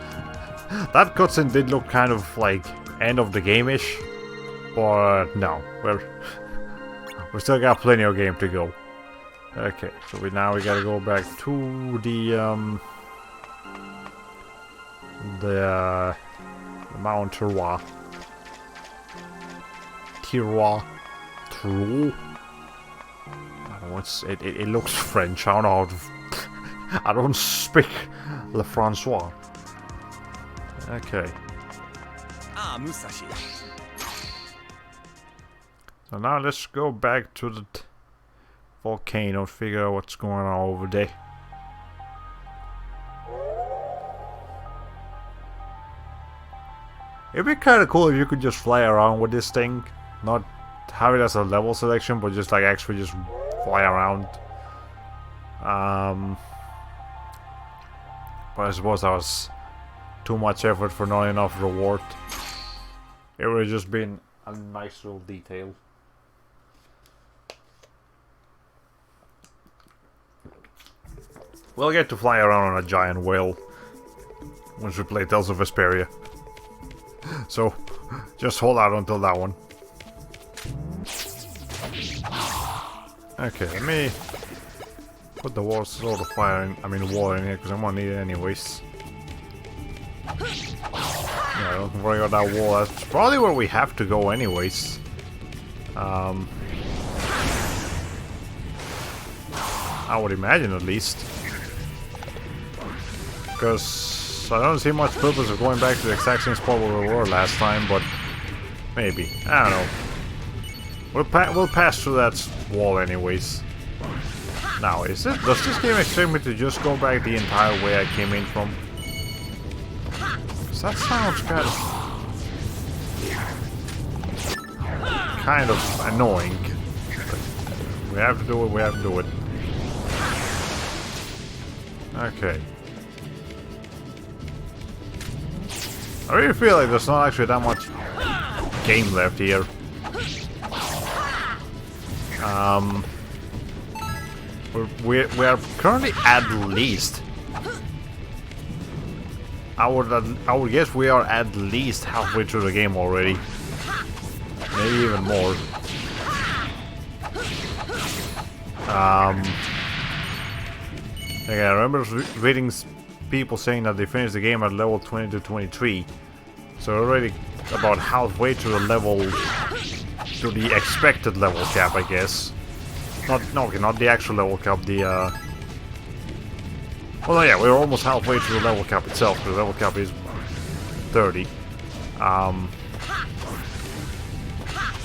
That cutscene did look kind of like end of the game-ish. But no, we still got plenty of game to go. Okay, so we gotta go back to the Mount Terroir. True. I don't know, it looks French. I don't know how to... I don't speak Le Francois. Okay. Musashi. So now let's go back to the volcano, figure out what's going on over there. It'd be kind of cool if you could just fly around with this thing. Not have it as a level selection, but just like actually just fly around. But I suppose that was too much effort for not enough reward. It would have just been a nice little detail. We'll get to fly around on a giant whale once we play Tales of Vesperia. So, just hold out until that one. Okay, let me put the sword of fire in, water in here, because I'm gonna need it anyways. Yeah, don't worry about that wall. That's probably where we have to go anyways. I would imagine at least. Because I don't see much purpose of going back to the exact same spot where we were last time, but maybe. I don't know. We'll pass through that wall anyways. Now, does this game expect me to just go back the entire way I came in from? Because that sounds kind of annoying. We have to do it, we have to do it. Okay. I really feel like there's not actually that much game left here. We are currently at least. I would guess we are at least halfway through the game already. Maybe even more. Okay, I remember reading people saying that they finished the game at level 20 to 23. So already about halfway to the level, to the expected level cap, I guess. Not the actual level cap, the well, yeah, we're almost halfway to the level cap itself. The level cap is 30.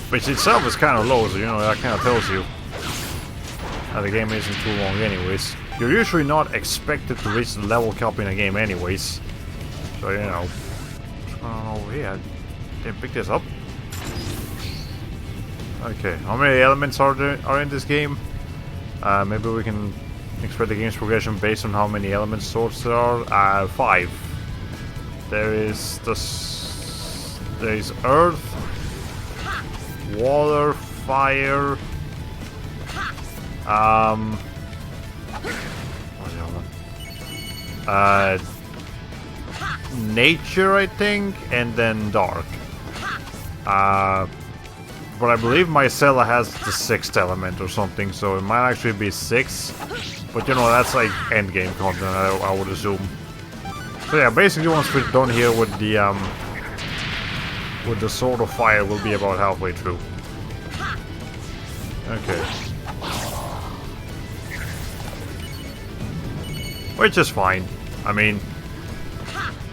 Which itself is kind of low, so you know, that kind of tells you that the game isn't too long anyways. You're usually not expected to reach the level cap in a game anyways. So, you know. What's going on over here? Didn't pick this up. Okay, how many elements are in this game? Maybe we can expect the game's progression based on how many element sorts there are. 5. There is earth, water, fire. What's the other one? Nature, I think, and then dark. But I believe Mycella has the 6th element or something, so it might actually be 6. But you know, that's like endgame content, I would assume. So yeah, basically once we're done here with the Sword of Fire, we'll be about halfway through. Okay. Which is fine. I mean,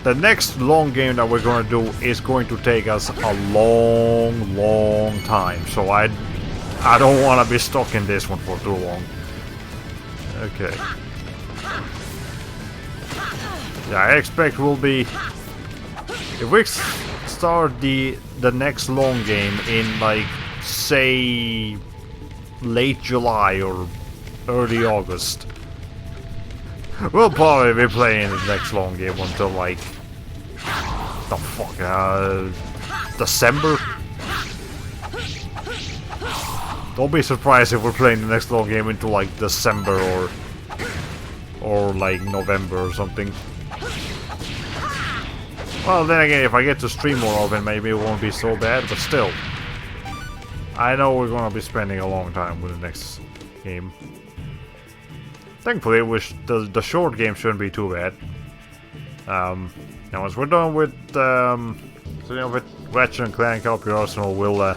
the next long game that we're gonna do is going to take us a long time. So I don't want to be stuck in this one for too long. Okay. Yeah, I expect we'll be... If we start the next long game in, like, say, late July or early August, we'll probably be playing the next long game until, like, the fuck, December? Don't be surprised if we're playing the next long game into, like, December or like, November or something. Well, then again, if I get to stream more often, maybe it won't be so bad, but still. I know we're gonna be spending a long time with the next game. Thankfully, the short game shouldn't be too bad. Now, once we're done with, with Ratchet and Clank Up Your Arsenal, we'll go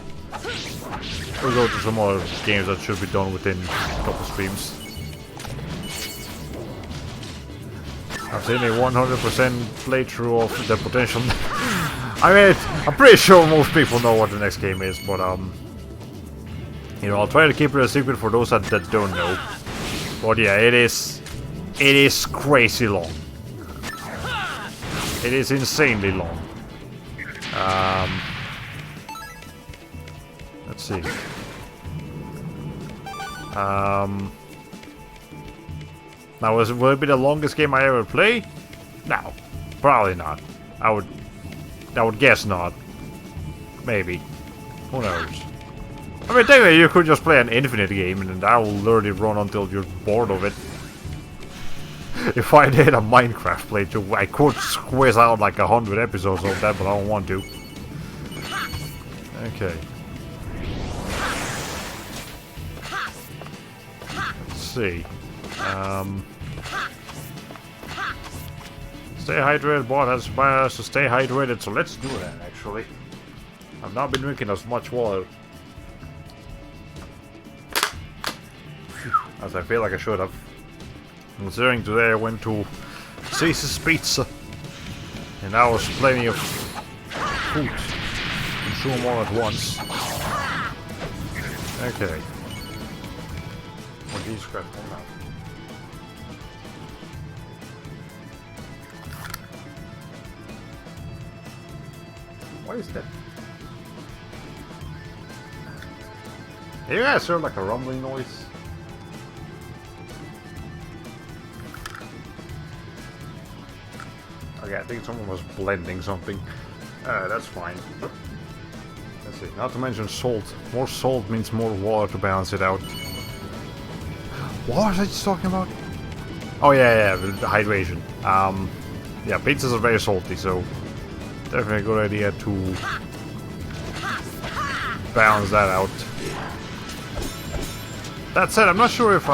to some other games that should be done within a couple streams. I've seen a 100% playthrough of the potential. I mean, I'm pretty sure most people know what the next game is, but you know, I'll try to keep it a secret for those that don't know. But yeah, it is crazy long. It is insanely long. Let's see. Now, will it be the longest game I ever play? No, probably not. I would guess not. Maybe. Who knows? I mean, technically, you could just play an infinite game, and that will literally run until you're bored of it. If I did a Minecraft playthrough, I could squeeze out like 100 episodes of that, but I don't want to. Okay. Let's see. Stay hydrated, boy. That's inspired us to stay hydrated, so let's do that, actually. I've not been drinking as much water as I feel like I should have. Considering today I went to Caesar's Pizza, and that was plenty of food to consume all at once. Okay. Oh, Jesus Christ, hold on. What is that? You guys heard like a rumbling noise? think someone was blending something. That's fine. Let's see. Not to mention salt. More salt means more water to balance it out. What was I just talking about? Oh yeah, the hydration. Yeah, pizzas are very salty, so definitely a good idea to balance that out. That said, I'm not sure if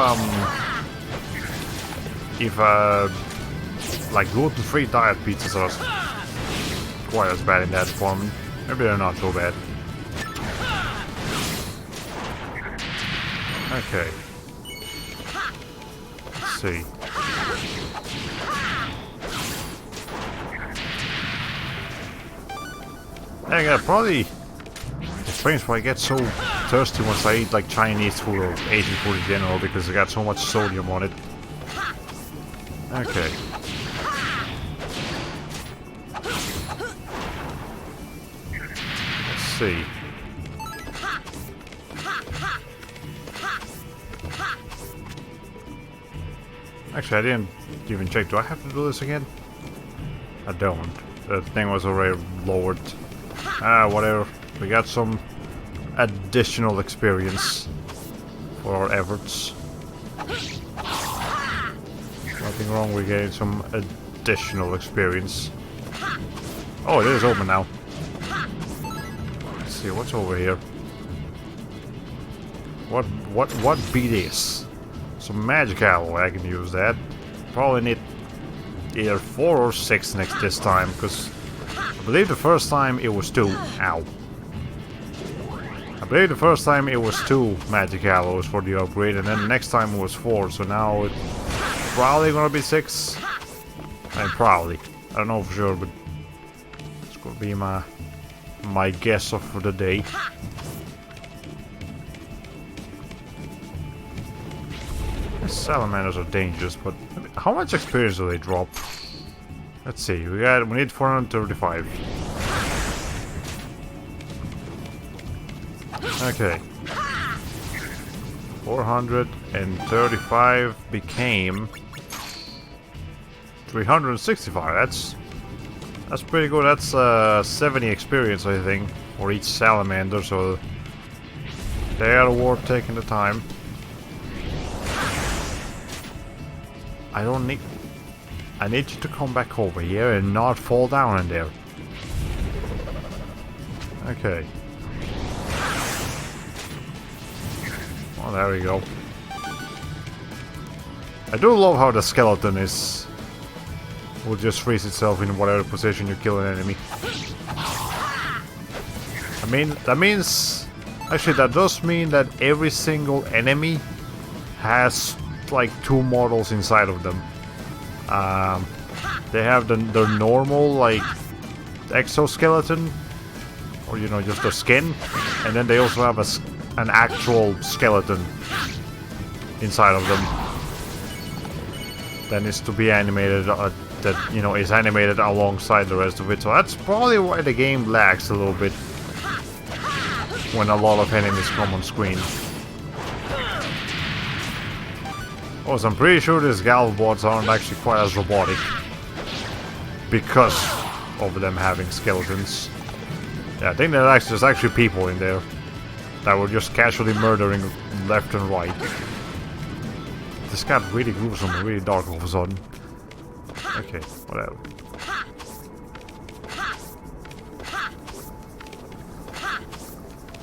like gluten-free diet pizzas are quite as bad in that form. Maybe they're not so bad. Okay. Let's see. Yeah, probably explains why I get so thirsty once I eat like Chinese food or Asian food in general, because it got so much sodium on it. Okay. Let's see. Actually, I didn't even check. Do I have to do this again? I don't. The thing was already lowered. Ah, whatever. We got some additional experience for our efforts. Nothing wrong with getting some additional experience. Oh, it is open now. Let's see what's over here. What be this? Some magic alloy. I can use that. Probably need either 4 or 6 this time, because I believe the first time it was 2. Ow. I believe the first time it was 2 magic alloys for the upgrade, and then the next time it was 4, so now it's probably gonna be 6. I mean, probably. I don't know for sure, but it's gonna be my guess of the day. The salamanders are dangerous, but how much experience do they drop? Let's see, we need 435. Okay. 435 became 365. That's pretty good. That's 70 experience, I think, for each salamander, so they are worth taking the time. I need you to come back over here and not fall down in there. Okay. Oh, there we go. I do love how the skeleton will just freeze itself in whatever position you kill an enemy. I mean, that means... Actually, that does mean that every single enemy has like 2 models inside of them. They have their normal like exoskeleton, or you know, just their skin, and then they also have an actual skeleton inside of them that needs to be animated, that you know is animated alongside the rest of it. So that's probably why the game lags a little bit when a lot of enemies come on screen. Oh, so I'm pretty sure these Galvabots aren't actually quite as robotic because of them having skeletons. Yeah, I think there's actually people in there that were just casually murdering left and right. This got really gruesome and really dark all of a sudden. Okay, whatever.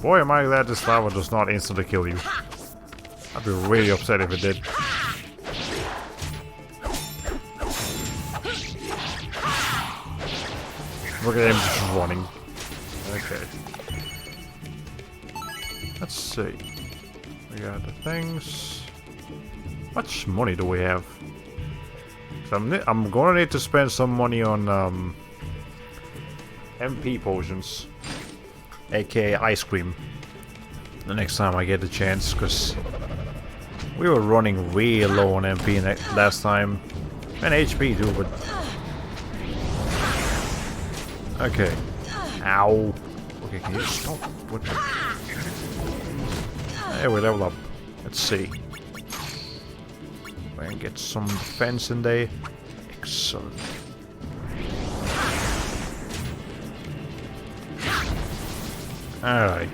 Boy, am I glad this lava does not instantly kill you. I'd be really upset if it did. Look at him just running. Okay. Let's see. We got the things. How much money do we have? So I'm gonna need to spend some money on MP potions, aka ice cream, the next time I get the chance, because we were running real low on MP last time, and HP too, but okay. Ow. Okay, can you stop? What the... Hey, we level up. Let's see. We can get some defense in there. Excellent. Alright.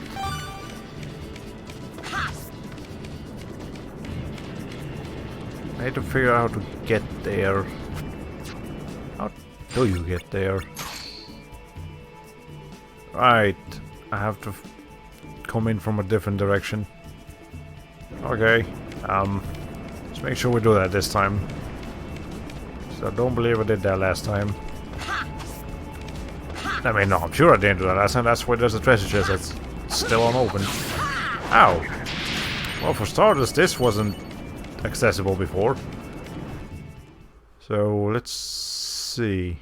I need to figure out how to get there. How do you get there? Right. I have to come in from a different direction. Okay. Let's make sure we do that this time. So I don't believe I did that last time. I mean, no, I'm sure I didn't do that last time. That's why there's a treasure chest that's still unopened. Ow! Well, for starters, this wasn't accessible before. So, let's see.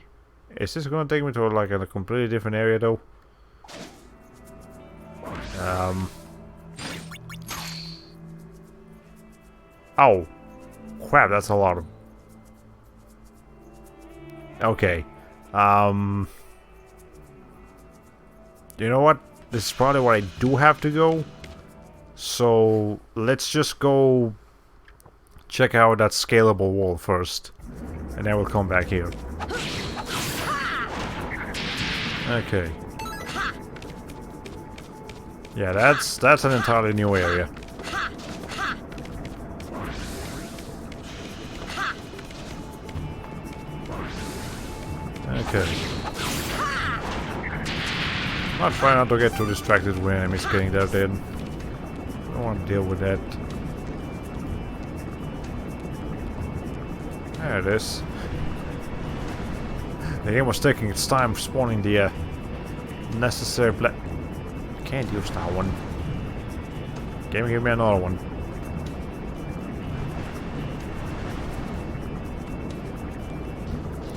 Is this gonna take me to like a completely different area though? Oh! Crap, that's a lot of... Okay. You know what? This is probably where I do have to go. So let's just go check out that scalable wall first. And then we'll come back here. Okay. Yeah, that's an entirely new area. Okay. I'll try not to get too distracted when enemies getting there then. I don't want to deal with that. There it is. The game was taking its time spawning the necessary Can't use that one. Game, give me another one.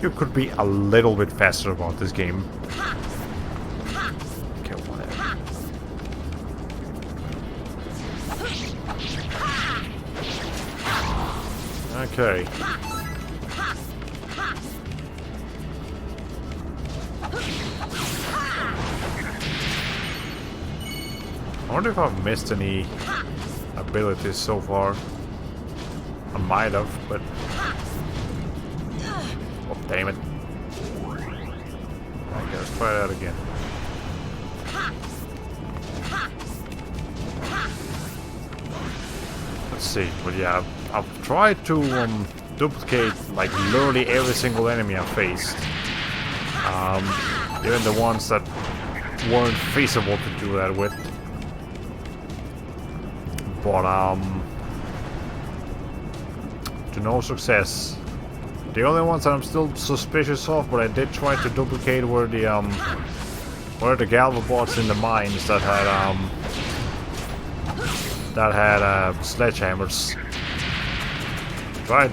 You could be a little bit faster about this game. Okay, whatever. Okay. I wonder if I've missed any abilities so far. I might have, but... Oh, damn it. Okay, let's try that again. Let's see, but yeah, I've tried to duplicate like literally every single enemy I've faced. Even the ones that weren't feasible to do that with. But to no success. The only ones that I'm still suspicious of, but I did try to duplicate, were the Galvabots in the mines that had sledgehammers. Tried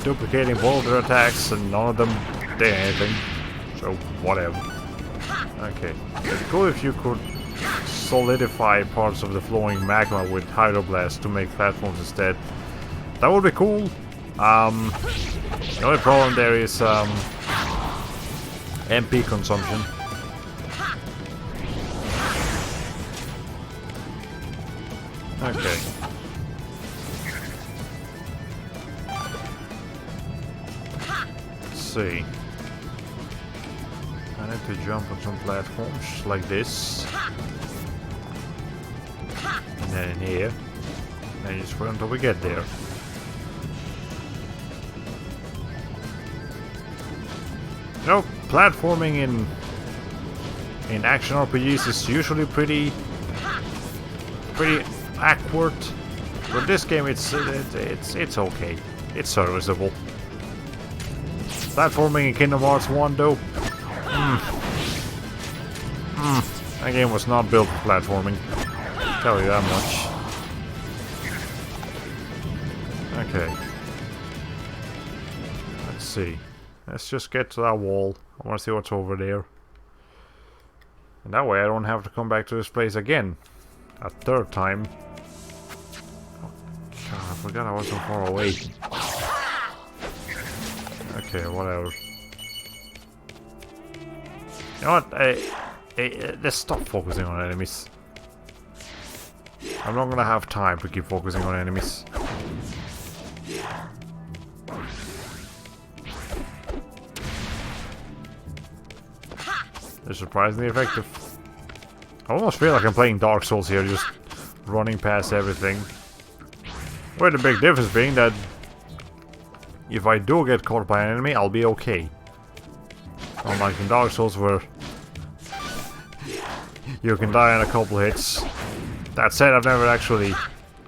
duplicating both their attacks, and none of them did anything. So whatever. Okay, it'd be cool if you could solidify parts of the flowing magma with hydroblast to make platforms instead. That would be cool. The only problem there is MP consumption. Okay. Let's see. I need to jump on some platforms like this. And then in here. And just wait until we get there. You know, platforming in action RPGs is usually pretty awkward. But this game, it's okay. It's serviceable. Platforming in Kingdom Hearts 1 though. That game was not built for platforming. I'll tell you that much. Okay. Let's see. Let's just get to that wall. I want to see what's over there. And that way I don't have to come back to this place again. A third time. Oh, God, I forgot I was so far away. Okay, whatever. You know what? Let's stop focusing on enemies. I'm not gonna have time to keep focusing on enemies. They're surprisingly effective. I almost feel like I'm playing Dark Souls here, just running past everything. With the big difference being that if I do get caught by an enemy, I'll be okay. Unlike in Dark Souls where you can die in a couple hits. That said, I've never actually...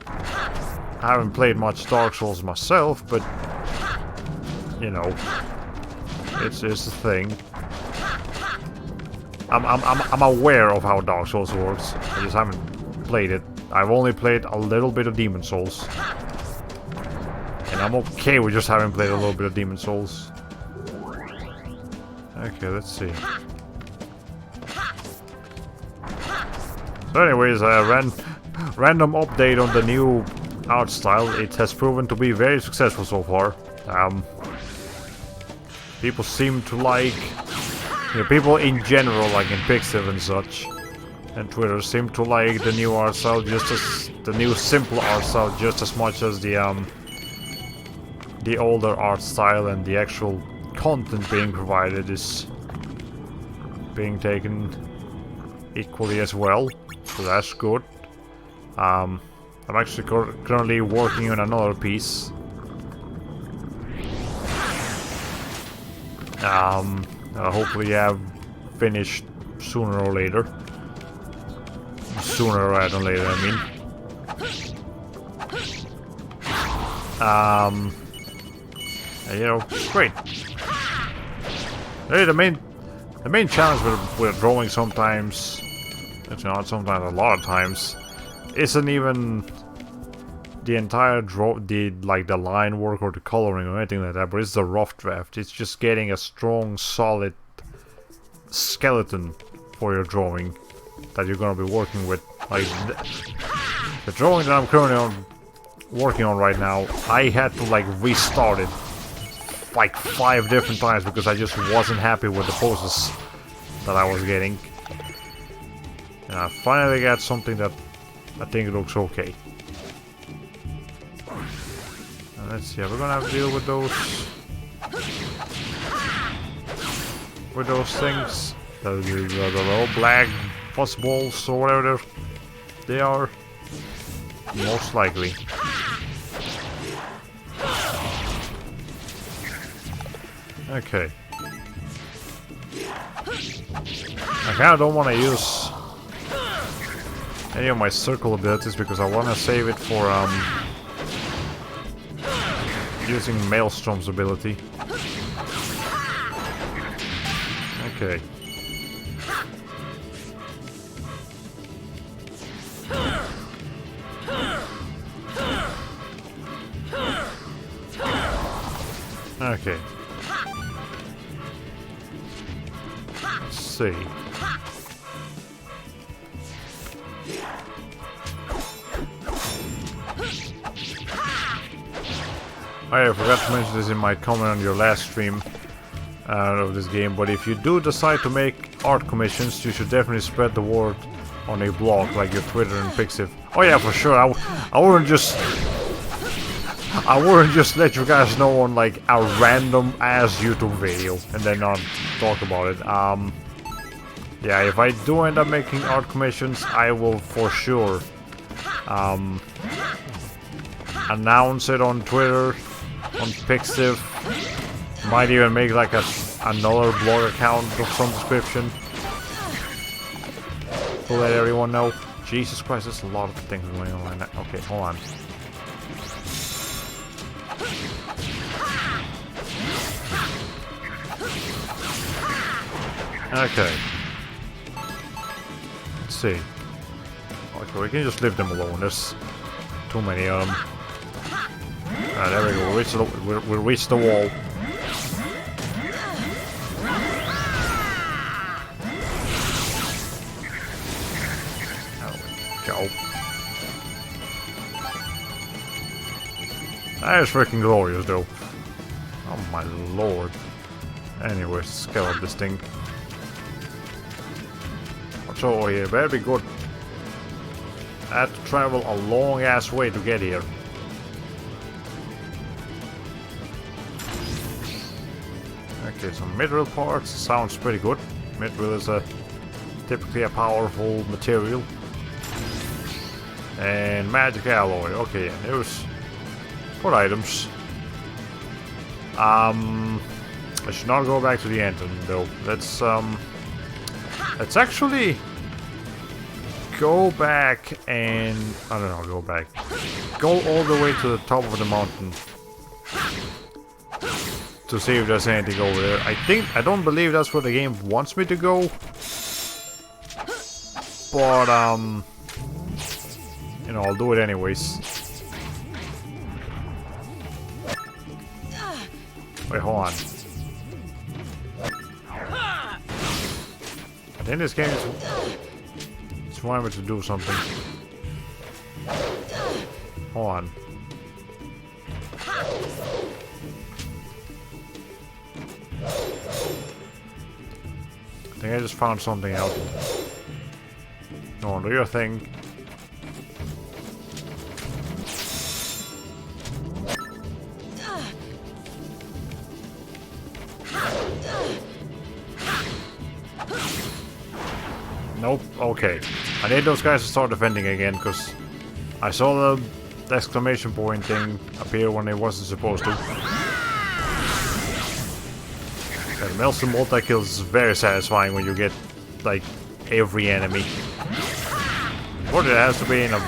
I haven't played much Dark Souls myself, but... You know... It's a thing. I'm aware of how Dark Souls works. I just haven't played it. I've only played a little bit of Demon Souls. And I'm okay with just having played a little bit of Demon Souls. Okay, let's see. So anyways, random update on the new art style. It has proven to be very successful so far. People seem to like... You know, people in general, like in Pixiv and such, and Twitter, seem to like the new art style just as... The new simple art style just as much as the older art style, and the actual content being provided is being taken equally as well. So that's good. I'm actually currently working on another piece. Hopefully have finished sooner or later. Sooner rather than later, I mean. You know, great. Hey, the main challenge with drawing sometimes, it's not sometimes, a lot of times, isn't even the entire the line work or the coloring or anything like that, but it's the rough draft. It's just getting a strong, solid skeleton for your drawing that you're gonna be working with. Like the drawing that I'm currently working on right now, I had to like restart it like 5 different times because I just wasn't happy with the poses that I was getting. And I finally got something that I think looks okay. Let's see, we're gonna have to deal with those things. The little black fuzz balls or whatever they are. Most likely. Okay. I kinda don't wanna use any of my circle abilities because I wanna save it for using Maelstrom's ability. Okay. Okay. Let's see. I forgot to mention this in my comment on your last stream of this game, but if you do decide to make art commissions, you should definitely spread the word on a blog like your Twitter and Pixiv. Oh yeah, for sure. I wouldn't just let you guys know on like a random ass YouTube video and then not talk about it. Yeah, if I do end up making art commissions, I will for sure announce it on Twitter, on Pixiv. Might even make like another blog account of some description to let everyone know. Jesus Christ, there's a lot of things going on right now. Okay, hold on. Okay. Let's see. Okay, we can just leave them alone. There's too many of them. There we go. We reached the wall. There we go. That is freaking glorious, though. Oh my lord. Anyways, let's scale up this thing. What's over here? Better be good. I had to travel a long ass way to get here. Okay, some mithril parts. Sounds pretty good. Mithril is a typically a powerful material. And magic alloy. Okay, and there's 4 items. I should not go back to the anthem though. Let's actually go back and I don't know, go back. Go all the way to the top of the mountain to see if there's anything over there. I don't believe that's where the game wants me to go. But you know, I'll do it anyways. Wait, hold on. I think this game is wanting me to do something. Hold on. I think I just found something out. No, do your thing. Nope, okay. I need those guys to start defending again, because I saw the exclamation point thing appear when it wasn't supposed to. Yeah, the Melson multi-kill is very satisfying when you get, like, every enemy. But it has to be in a...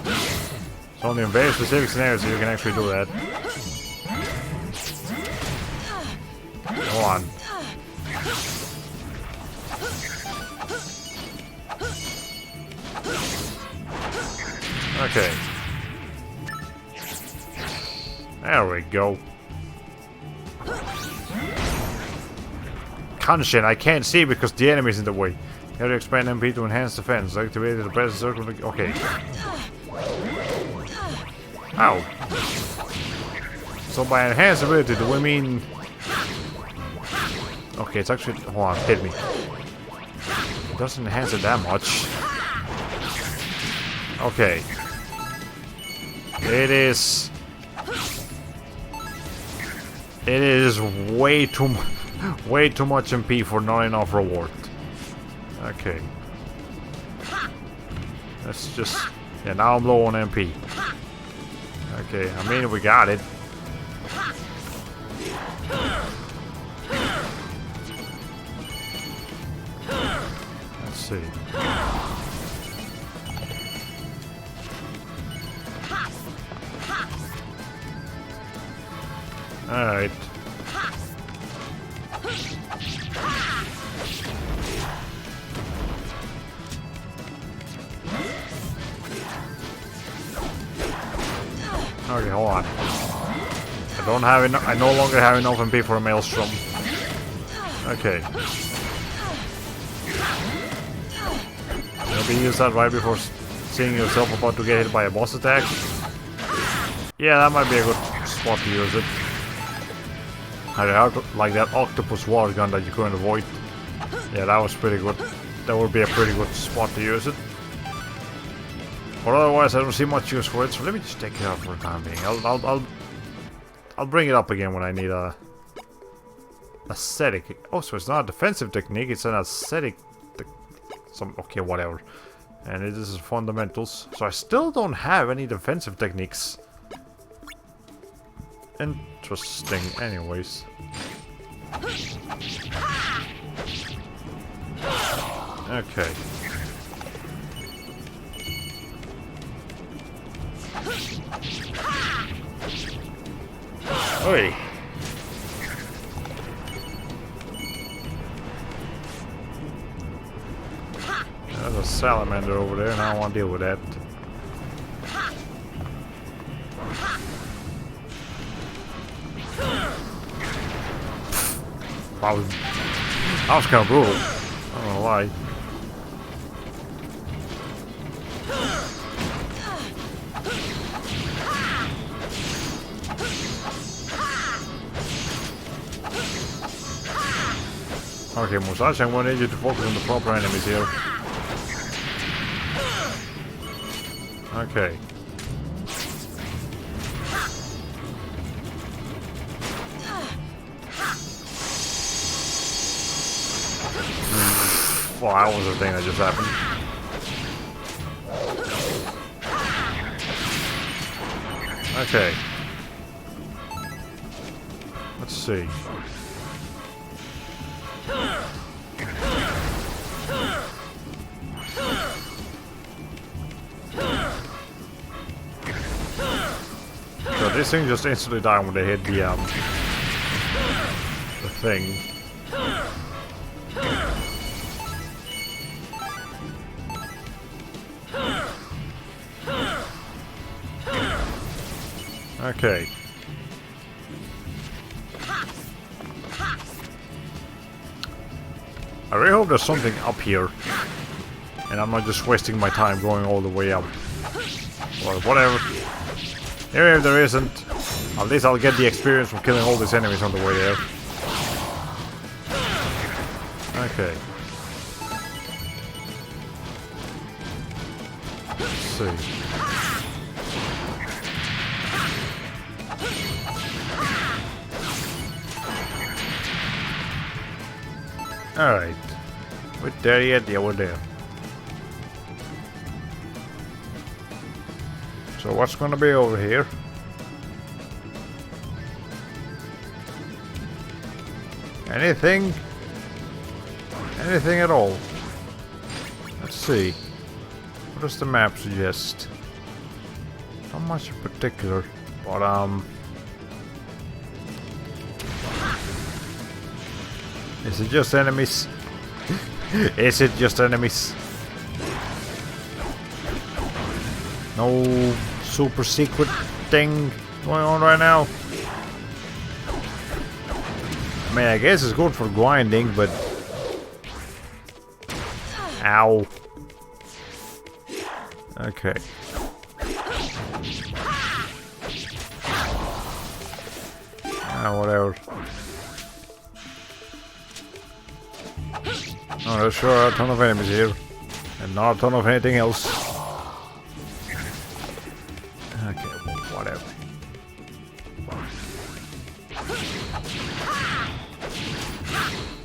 It's only in very specific scenarios that you can actually do that. Go on. Okay. There we go. Conscience, I can't see because the enemy's in the way. You have to expand MP to enhance defense. Activated the best circle. Okay. Ow. So by enhanced ability, do we mean... Okay, it's actually... Hold on, hit me. It doesn't enhance it that much. Okay. It is way too much MP for not enough reward. Okay. Let's just... Yeah, now I'm low on MP. Okay, I mean, we got it. Let's see. Alright. Okay, hold on. I don't have enough. I no longer have enough MP for a maelstrom. Okay. Maybe use that right before seeing yourself about to get hit by a boss attack. Yeah, that might be a good spot to use it. Like that octopus water gun that you couldn't avoid. Yeah, that was pretty good. That would be a pretty good spot to use it. But otherwise, I don't see much use for it. So let me just take it out for the time being. I'll bring it up again when I need a aesthetic. Oh, so it's not a defensive technique. It's an aesthetic. Okay, whatever. And it is fundamentals. So I still don't have any defensive techniques. Interesting, anyways. Okay. Oi. There's a salamander over there, and I don't want to deal with that. That was kind of brutal. I don't know why. Okay, Musashi, I'm going to need you to focus on the proper enemies here. Okay. Well, that was the thing that just happened. Okay. Let's see. So this thing just instantly died when they hit the thing. Okay. I really hope there's something up here. And I'm not just wasting my time going all the way up. Or whatever. Even if there isn't, at least I'll get the experience from killing all these enemies on the way there. Okay. Let's see. Alright. We're there yet? Yeah, we're there. So what's gonna be over here? Anything? Anything at all? Let's see. What does the map suggest? Not much in particular, but is it just enemies? Is it just enemies? No super secret thing going on right now? I mean, I guess it's good for grinding, but... Ow. Okay. Whatever. Oh, there's sure a ton of enemies here. And not a ton of anything else. Okay, well, whatever.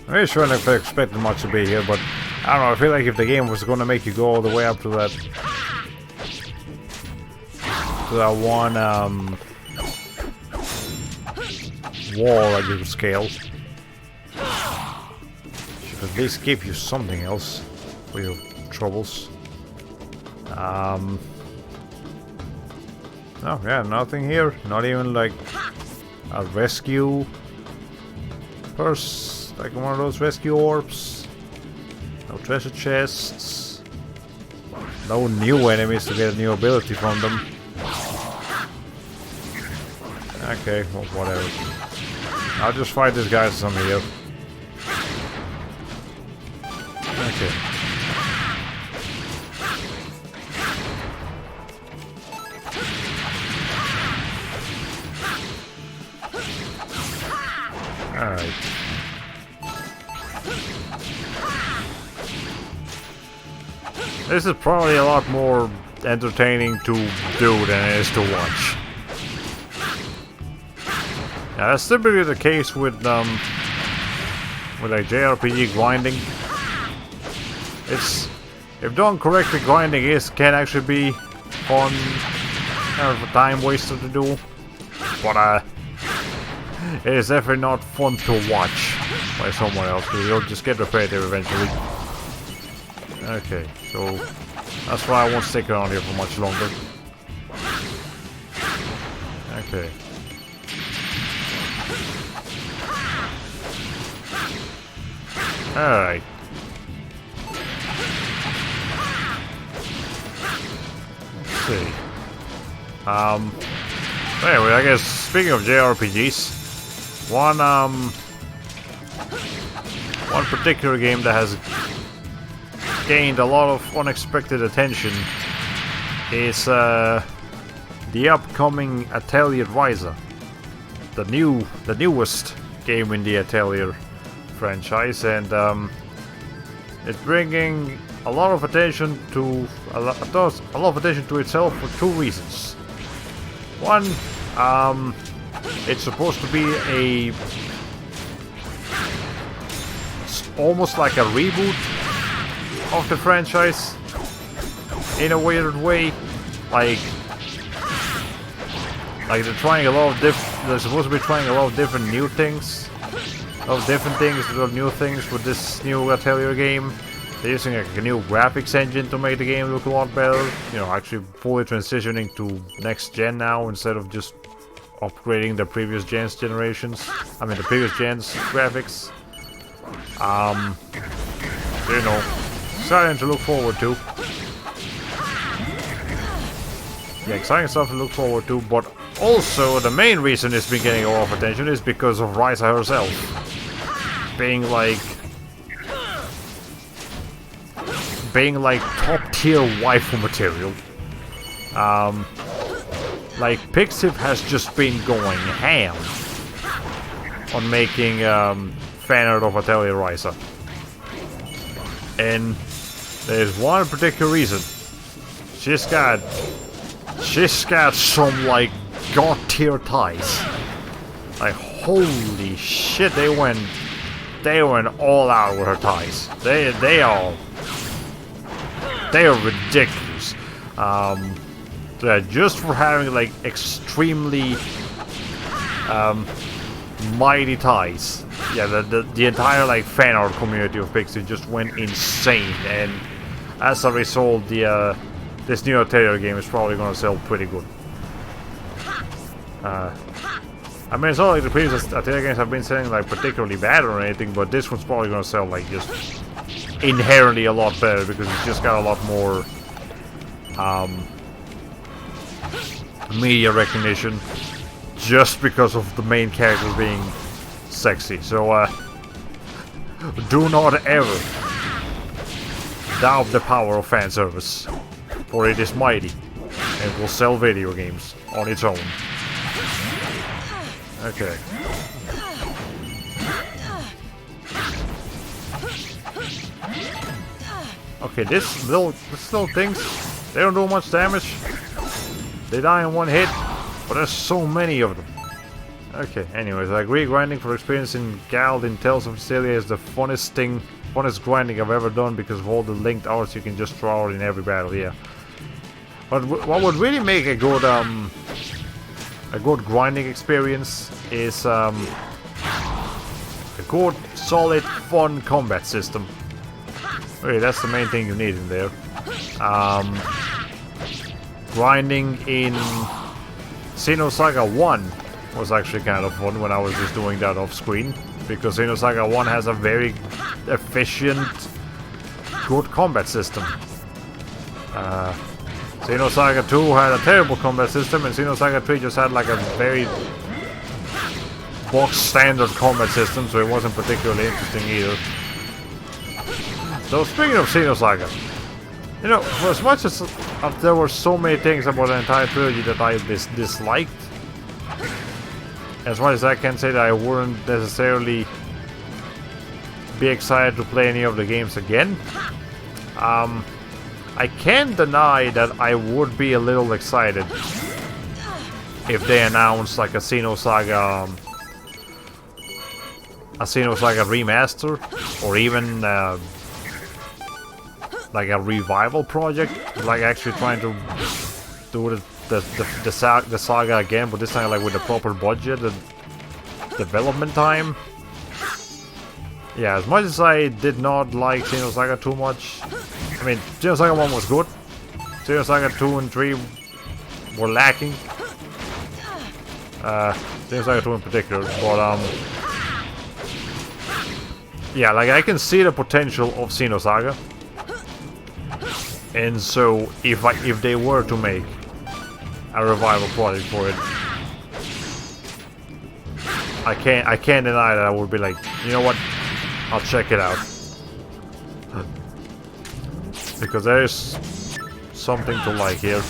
I'm really sure I never expected much to be here, but I don't know, I feel like if the game was gonna make you go all the way up to that one wall that you could scale, should at least give you something else for your troubles. Oh yeah, nothing here. Not even like a rescue purse, like one of those rescue orbs. No treasure chests. No new enemies to get a new ability from them. Okay, well, whatever. I'll just fight this guy some here. Okay. Alright. This is probably a lot more entertaining to do than it is to watch. Yeah, that's typically the case with like JRPG grinding. It's, if done correctly, grinding can actually be fun, kind of a time waster to do, but it is definitely not fun to watch by someone else, because you'll just get repetitive eventually. Okay, so that's why I won't stick around here for much longer. Okay. Alright. Let's see. Anyway, I guess speaking of JRPGs, one particular game that has gained a lot of unexpected attention is the upcoming Atelier Ryza, the newest game in the Atelier franchise, and it's bringing a lot of attention to itself for two reasons. One, it's supposed to be almost like a reboot of the franchise in a weird way. Like they're trying a lot of they're supposed to be trying a lot of different new things. New things with this new Atelier game. They're using like a new graphics engine to make the game look a lot better. You know, actually fully transitioning to next gen now instead of just upgrading the previous gen's generations. I mean the previous gen's graphics. You know, exciting to look forward to. Yeah, exciting stuff to look forward to, but also the main reason it's been getting a lot of attention is because of Risa herself. Being like top tier waifu material. Like Pixiv has just been going ham on making fan art of Atelier Risa. And there's one particular reason. She's got some like god tier ties. Like holy shit, they went all out with her ties. They are ridiculous. Just for having like extremely mighty ties. Yeah, the entire like fan art community of Pixiv just went insane, and as a result, this new Atelier game is probably gonna sell pretty good. I mean, it's not like the previous Atelier games have been selling like particularly bad or anything, but this one's probably gonna sell like just inherently a lot better because it's just got a lot more media recognition just because of the main characters being sexy. So do not ever doubt the power of fan service, for it is mighty and will sell video games on its own. Okay. Okay, these little things, they don't do much damage. They die in one hit, but there's so many of them. Okay, anyways, I agree, grinding for experience in Gald in Tales of Cecilia is the funnest grinding I've ever done because of all the linked arts you can just throw out in every battle, yeah. But what would really make a good grinding experience is a good, solid, fun combat system. Okay, that's the main thing you need in there. Grinding in Xenosaga 1 was actually kind of fun when I was just doing that off screen, because Xenosaga 1 has a very efficient, good combat system. Xenosaga 2 had a terrible combat system, and Xenosaga 3 just had like a very box standard combat system, so it wasn't particularly interesting either. So speaking of Xenosaga, you know, for as much as there were so many things about the entire trilogy that I disliked, as much as I can say that I wouldn't necessarily be excited to play any of the games again, I can't deny that I would be a little excited if they announced like a Xenosaga remaster, or even like a revival project, like actually trying to do the saga again, but this time like with a proper budget and development time. Yeah, as much as I did not like Xenosaga too much, I mean, Xenosaga 1 was good, Xenosaga 2 and 3 were lacking, Xenosaga 2 in particular, but yeah, like I can see the potential of Xenosaga, and so if they were to make a revival project for it, I can't deny that I would be like, you know what, I'll check it out. Because there is something to like here.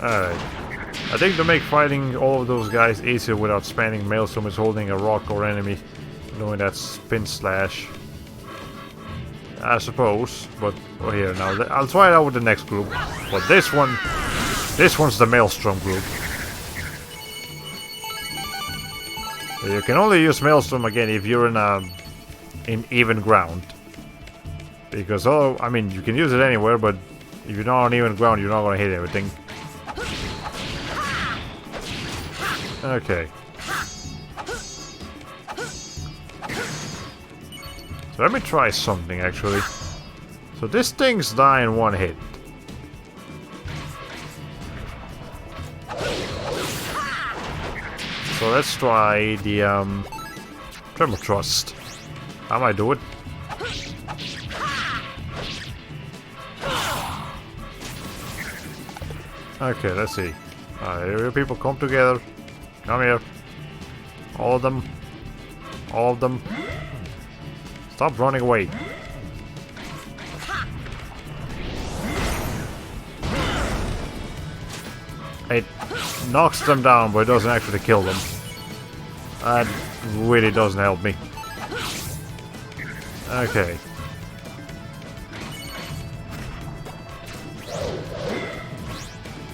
Alright. I think to make fighting all of those guys easier without spamming Maelstrom is holding a rock or enemy, doing that spin slash. I suppose, but oh, here now. I'll try it out with the next group. But this one's the Maelstrom group. You can only use Maelstrom again if you're in even ground. Because I mean, you can use it anywhere, but if you're not on even ground, you're not gonna hit everything. Okay. So let me try something actually. So this thing's die in one hit. So let's try the Tremor Thrust. How might do it? Okay, let's see. Here people come together. Come here. All of them. All of them. Stop running away. It knocks them down, but it doesn't actually kill them. That really doesn't help me. Okay.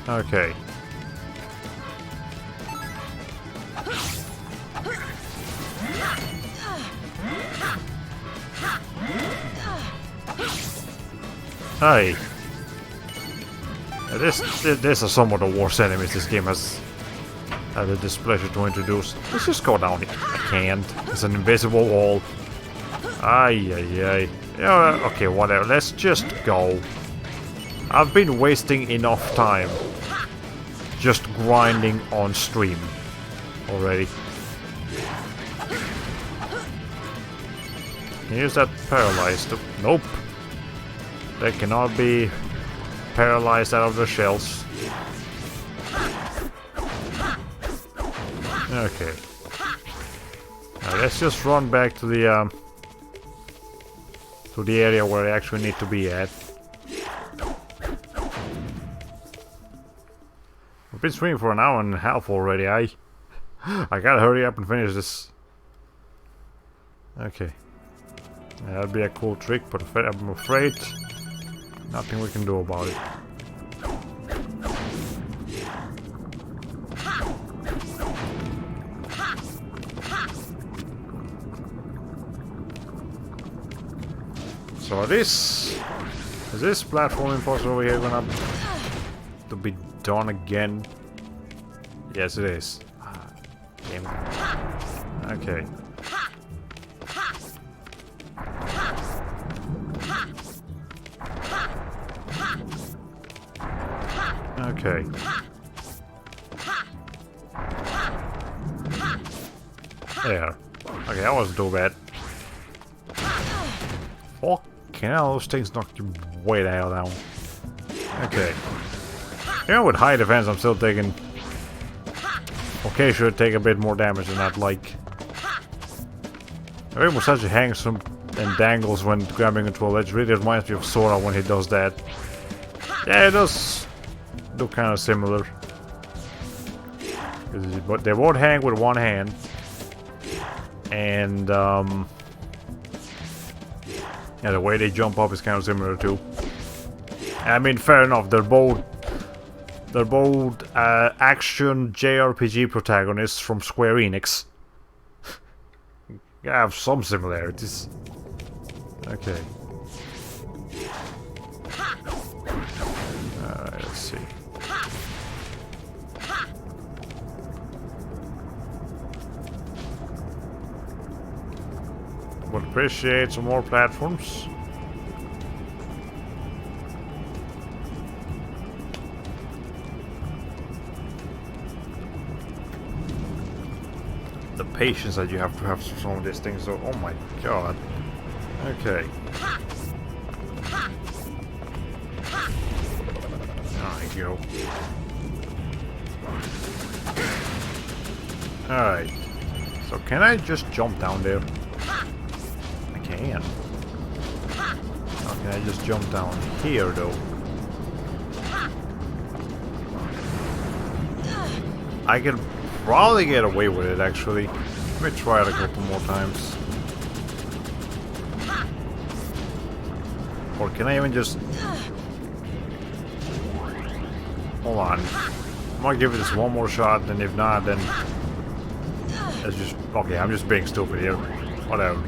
Okay. Hey. This is some of the worst enemies this game has had the displeasure to introduce. Let's just go down here. I can't. It's an invisible wall. Ay, ay, ay. Yeah, okay, whatever. Let's just go. I've been wasting enough time just grinding on stream already. Can you use that paralyzed? Nope. They cannot be paralyzed out of their shells. Okay. Now let's just run back to the area where I actually need to be at. I've been streaming for an hour and a half already. I gotta hurry up and finish this. Okay. That'd be a cool trick, but I'm afraid nothing we can do about it. So is this platform imposter over here gonna to be done again? Yes, it is. Damn it. Okay. Okay. There. Okay, that wasn't too bad. Fucking hell, those things knocked you way the hell down. Okay. Even with high defense, I'm still taking... Okay, should take a bit more damage than I'd like. I think Musashi hangs some and dangles when grabbing into a ledge. Really reminds me of Sora when he does that. Yeah, it does look kind of similar. But they won't hang with one hand. And, yeah, the way they jump up is kind of similar too. I mean, fair enough, they're both action JRPG protagonists from Square Enix. You have some similarities. Okay. Alright, let's see. Would appreciate some more platforms. The patience that you have to have for some of these things, so oh my god. Okay. There you go. Alright. So can I just jump down there? I can. How can I just jump down here though? I can probably get away with it actually. Let me try it a couple more times. Or can I even just... Hold on. I might give this one more shot, and if not, then That's just okay. I'm just being stupid here. Whatever.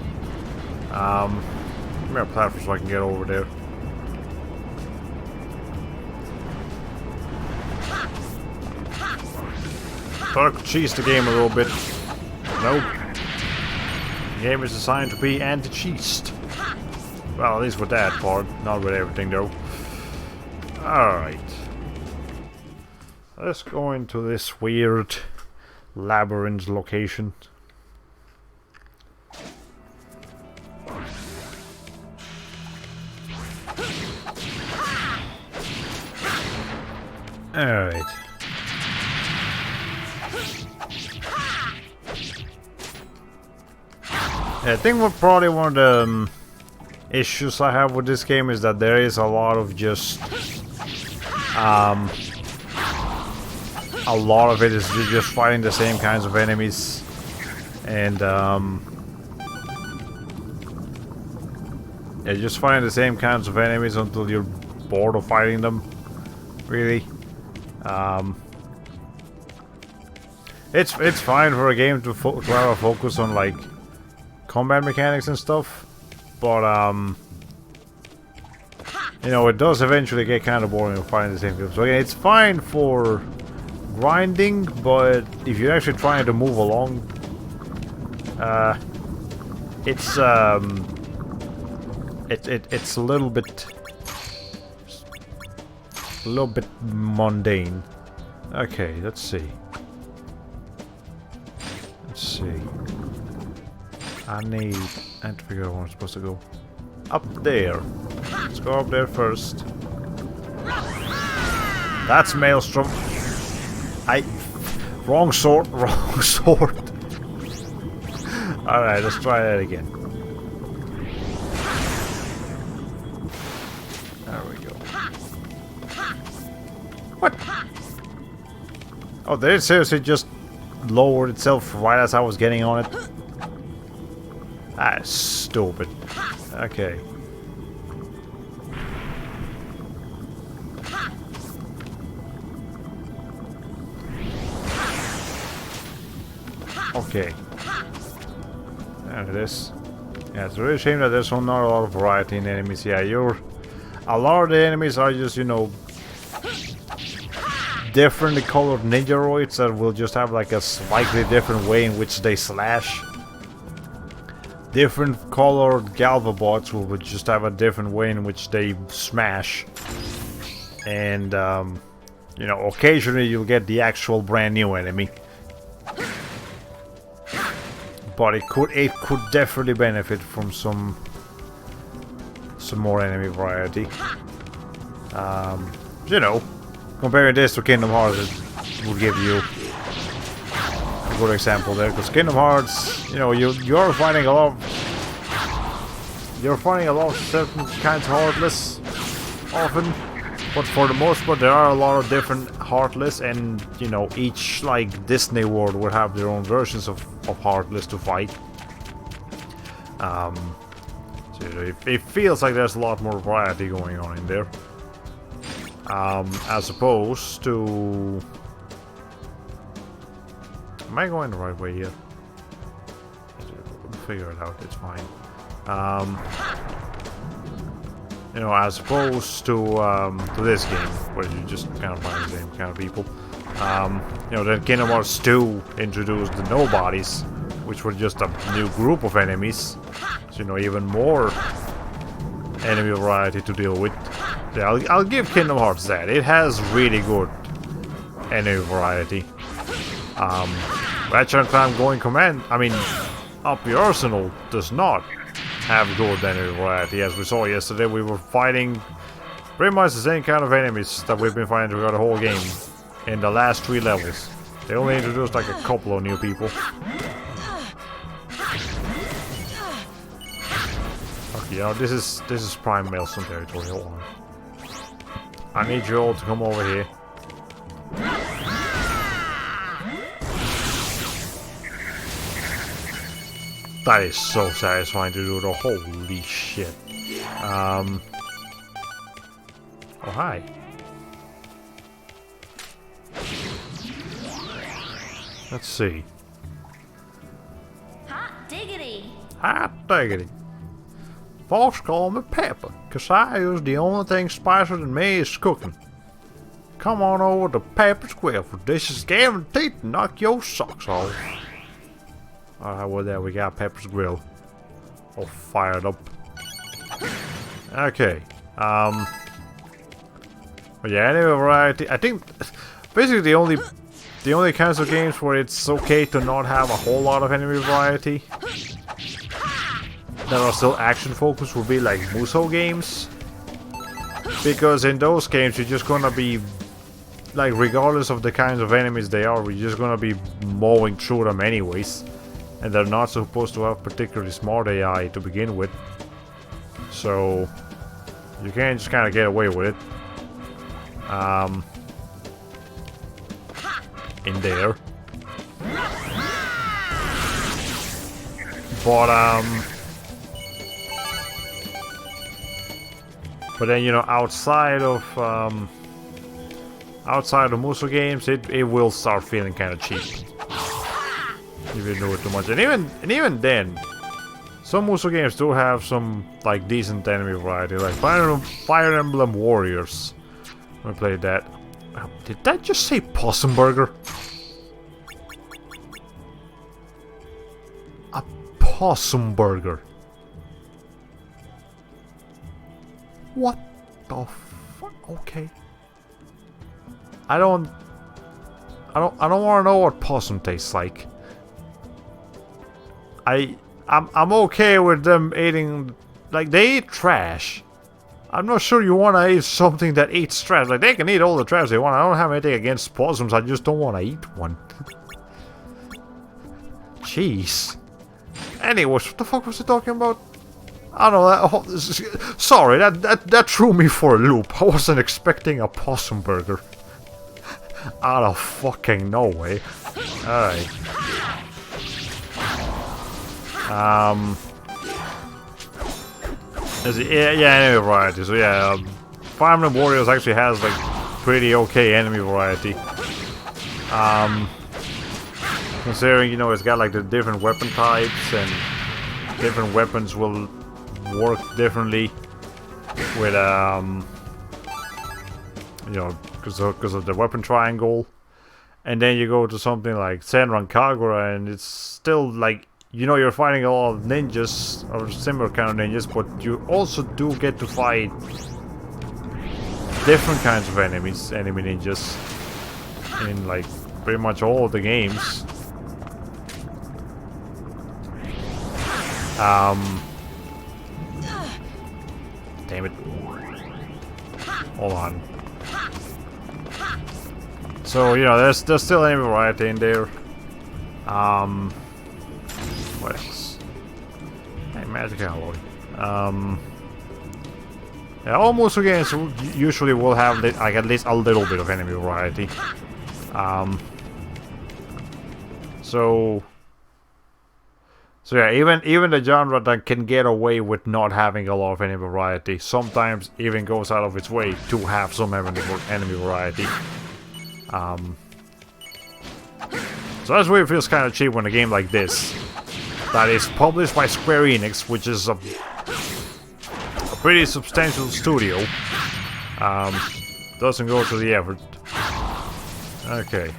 Give me a platform so I can get over there. Thought I could cheese the game a little bit. Nope. The game is designed to be anti-cheesed. Well, at least with that part. Not with everything, though. Alright. Let's go into this weird labyrinth location. Alright. I think what probably one of the issues I have with this game is that there is a lot of just a lot of it is just fighting the same kinds of enemies, and yeah, just fighting the same kinds of enemies until you're bored of fighting them. Really, it's fine for a game to have a focus on like combat mechanics and stuff, but you know, it does eventually get kind of boring fighting the same people. So again, it's fine for grinding, but if you're actually trying to move along, it's a little bit mundane. Okay, let's see. I have to figure out where I'm supposed to go. Up there. Let's go up there first. That's Maelstrom. Wrong sword. Alright, let's try that again. There we go. What? Oh, they seriously just lowered itself right as I was getting on it. That's stupid. Okay. Okay. There it is. Yeah, it's a really shame that there's not a lot of variety in enemies. Yeah, a lot of the enemies are just, you know, differently colored ninjaroids that will just have like a slightly different way in which they slash. Different colored Galvabots will just have a different way in which they smash. And, you know, occasionally you'll get the actual brand new enemy. But it could definitely benefit from some more enemy variety. You know, comparing this to Kingdom Hearts, it would give you a good example there, because Kingdom Hearts, you know, you're finding a lot of certain kinds of Heartless often, but for the most part there are a lot of different Heartless, and you know, each like Disney world would have their own versions of Heartless to fight. So it feels like there's a lot more variety going on in there, as opposed to. Am I going the right way here? We'll figure it out. It's fine. You know, as opposed to this game, where you just kind of find the same kind of people. You know, then Kingdom Hearts 2 introduced the Nobodies, which were just a new group of enemies. So, you know, even more enemy variety to deal with. Yeah, I'll give Kingdom Hearts that. It has really good enemy variety. Ratchet & Clank Going Command, I mean, Up Your Arsenal does not have good enemy variety. As we saw yesterday, we were fighting pretty much the same kind of enemies that we've been fighting throughout the whole game in the last 3 levels. They only introduced like a couple of new people. Okay, you know, this is prime Maelstrom territory. Hold on. I need you all to come over here. That is so satisfying to do, though. Holy shit. Oh, hi. Let's see. I diggity. Folks call me Pepper, 'cause I use the only thing spicier than me is cooking. Come on over to Pepper's Grill, for this is guaranteed to knock your socks off. Alright, well there we got Pepper's Grill. All fired up. Okay. But yeah, any variety. I think basically the only kinds of games where it's okay to not have a whole lot of enemy variety that are still action focused would be like Muso games. Because in those games you're just gonna be like, regardless of the kinds of enemies they are, you're just gonna be mowing through them anyways. And they're not supposed to have particularly smart AI to begin with. So you can just kinda get away with it. In there. But then, you know, outside of Muso games, it will start feeling kind of cheap if you do it too much. And even then, some Muso games do have some like decent enemy variety, like Fire Emblem Warriors. I played that. Did that just say Possum Burger? A Possum Burger. What the fuck? Okay. I don't want to know what possum tastes like. I'm okay with them eating, like, they eat trash. I'm not sure you want to eat something that eats trash. Like, they can eat all the trash they want. I don't have anything against possums. I just don't want to eat one. Jeez. Anyways, what the fuck was I talking about? I don't know. Sorry, that threw me for a loop. I wasn't expecting a possum burger. Out of fucking no way. Alright. Yeah, enemy variety. So yeah, Fire Emblem Warriors actually has like pretty okay enemy variety. Considering, you know, it's got like the different weapon types and different weapons will work differently with you know, because of the weapon triangle. And then you go to something like Senran Kagura and it's still like, you know, you're fighting a lot of ninjas, or similar kind of ninjas, but you also do get to fight different kinds of enemy ninjas in like pretty much all of the games. Damn it. Hold on. So, you know, there's still enemy variety in there. What else? Hey, magic alloy. Yeah, all Muso games usually will have like at least a little bit of enemy variety. So yeah, even the genre that can get away with not having a lot of enemy variety sometimes even goes out of its way to have some enemy variety. So that's why it feels kind of cheap when a game like this, that is published by Square Enix, which is a pretty substantial studio, doesn't go to the effort. Okay.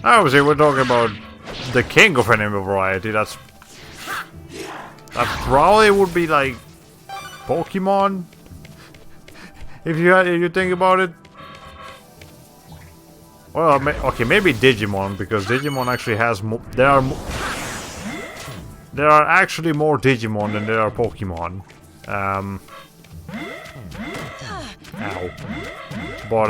Obviously, we're talking about the king of enemy variety. That probably would be like Pokemon, if you think about it. Well, okay, maybe Digimon, because Digimon actually has there are actually more Digimon than there are Pokemon. Ow. But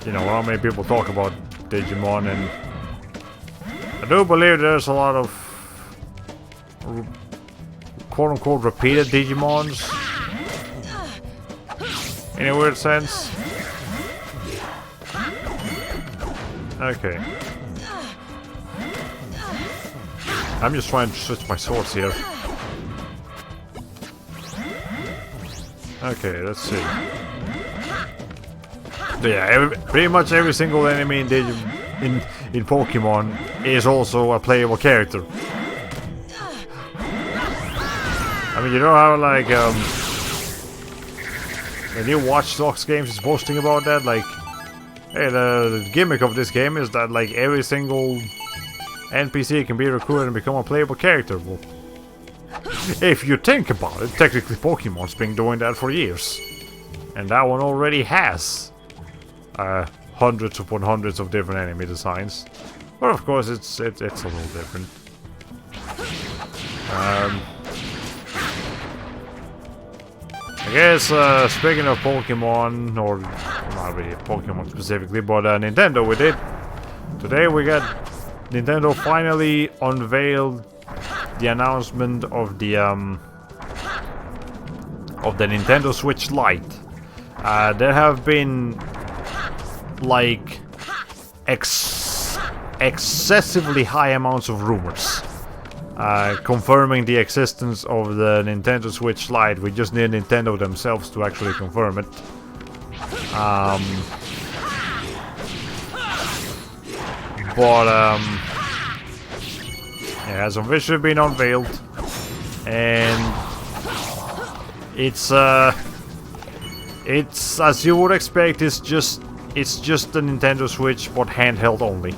you know, not many people talk about Digimon, and I do believe there's a lot of quote-unquote repeated Digimons in a weird sense. Okay. I'm just trying to switch my swords here. Okay, let's see. Yeah, pretty much every single enemy in Pokemon is also a playable character. I mean, you know how like the new Watch Dogs games is boasting about that, like, hey, the gimmick of this game is that like every single NPC can be recruited and become a playable character. Well, if you think about it, technically Pokemon's been doing that for years, and that one already has hundreds upon hundreds of different enemy designs. But of course, it's a little different. I guess speaking of Pokemon, or not really Pokemon specifically, but Nintendo, we did. Today we got Nintendo finally unveiled the announcement of the Nintendo Switch Lite. There have been like excessively high amounts of rumors confirming the existence of the Nintendo Switch Lite. We just need Nintendo themselves to actually confirm it. It has officially been unveiled, and it's as you would expect. It's just the Nintendo Switch, but handheld only.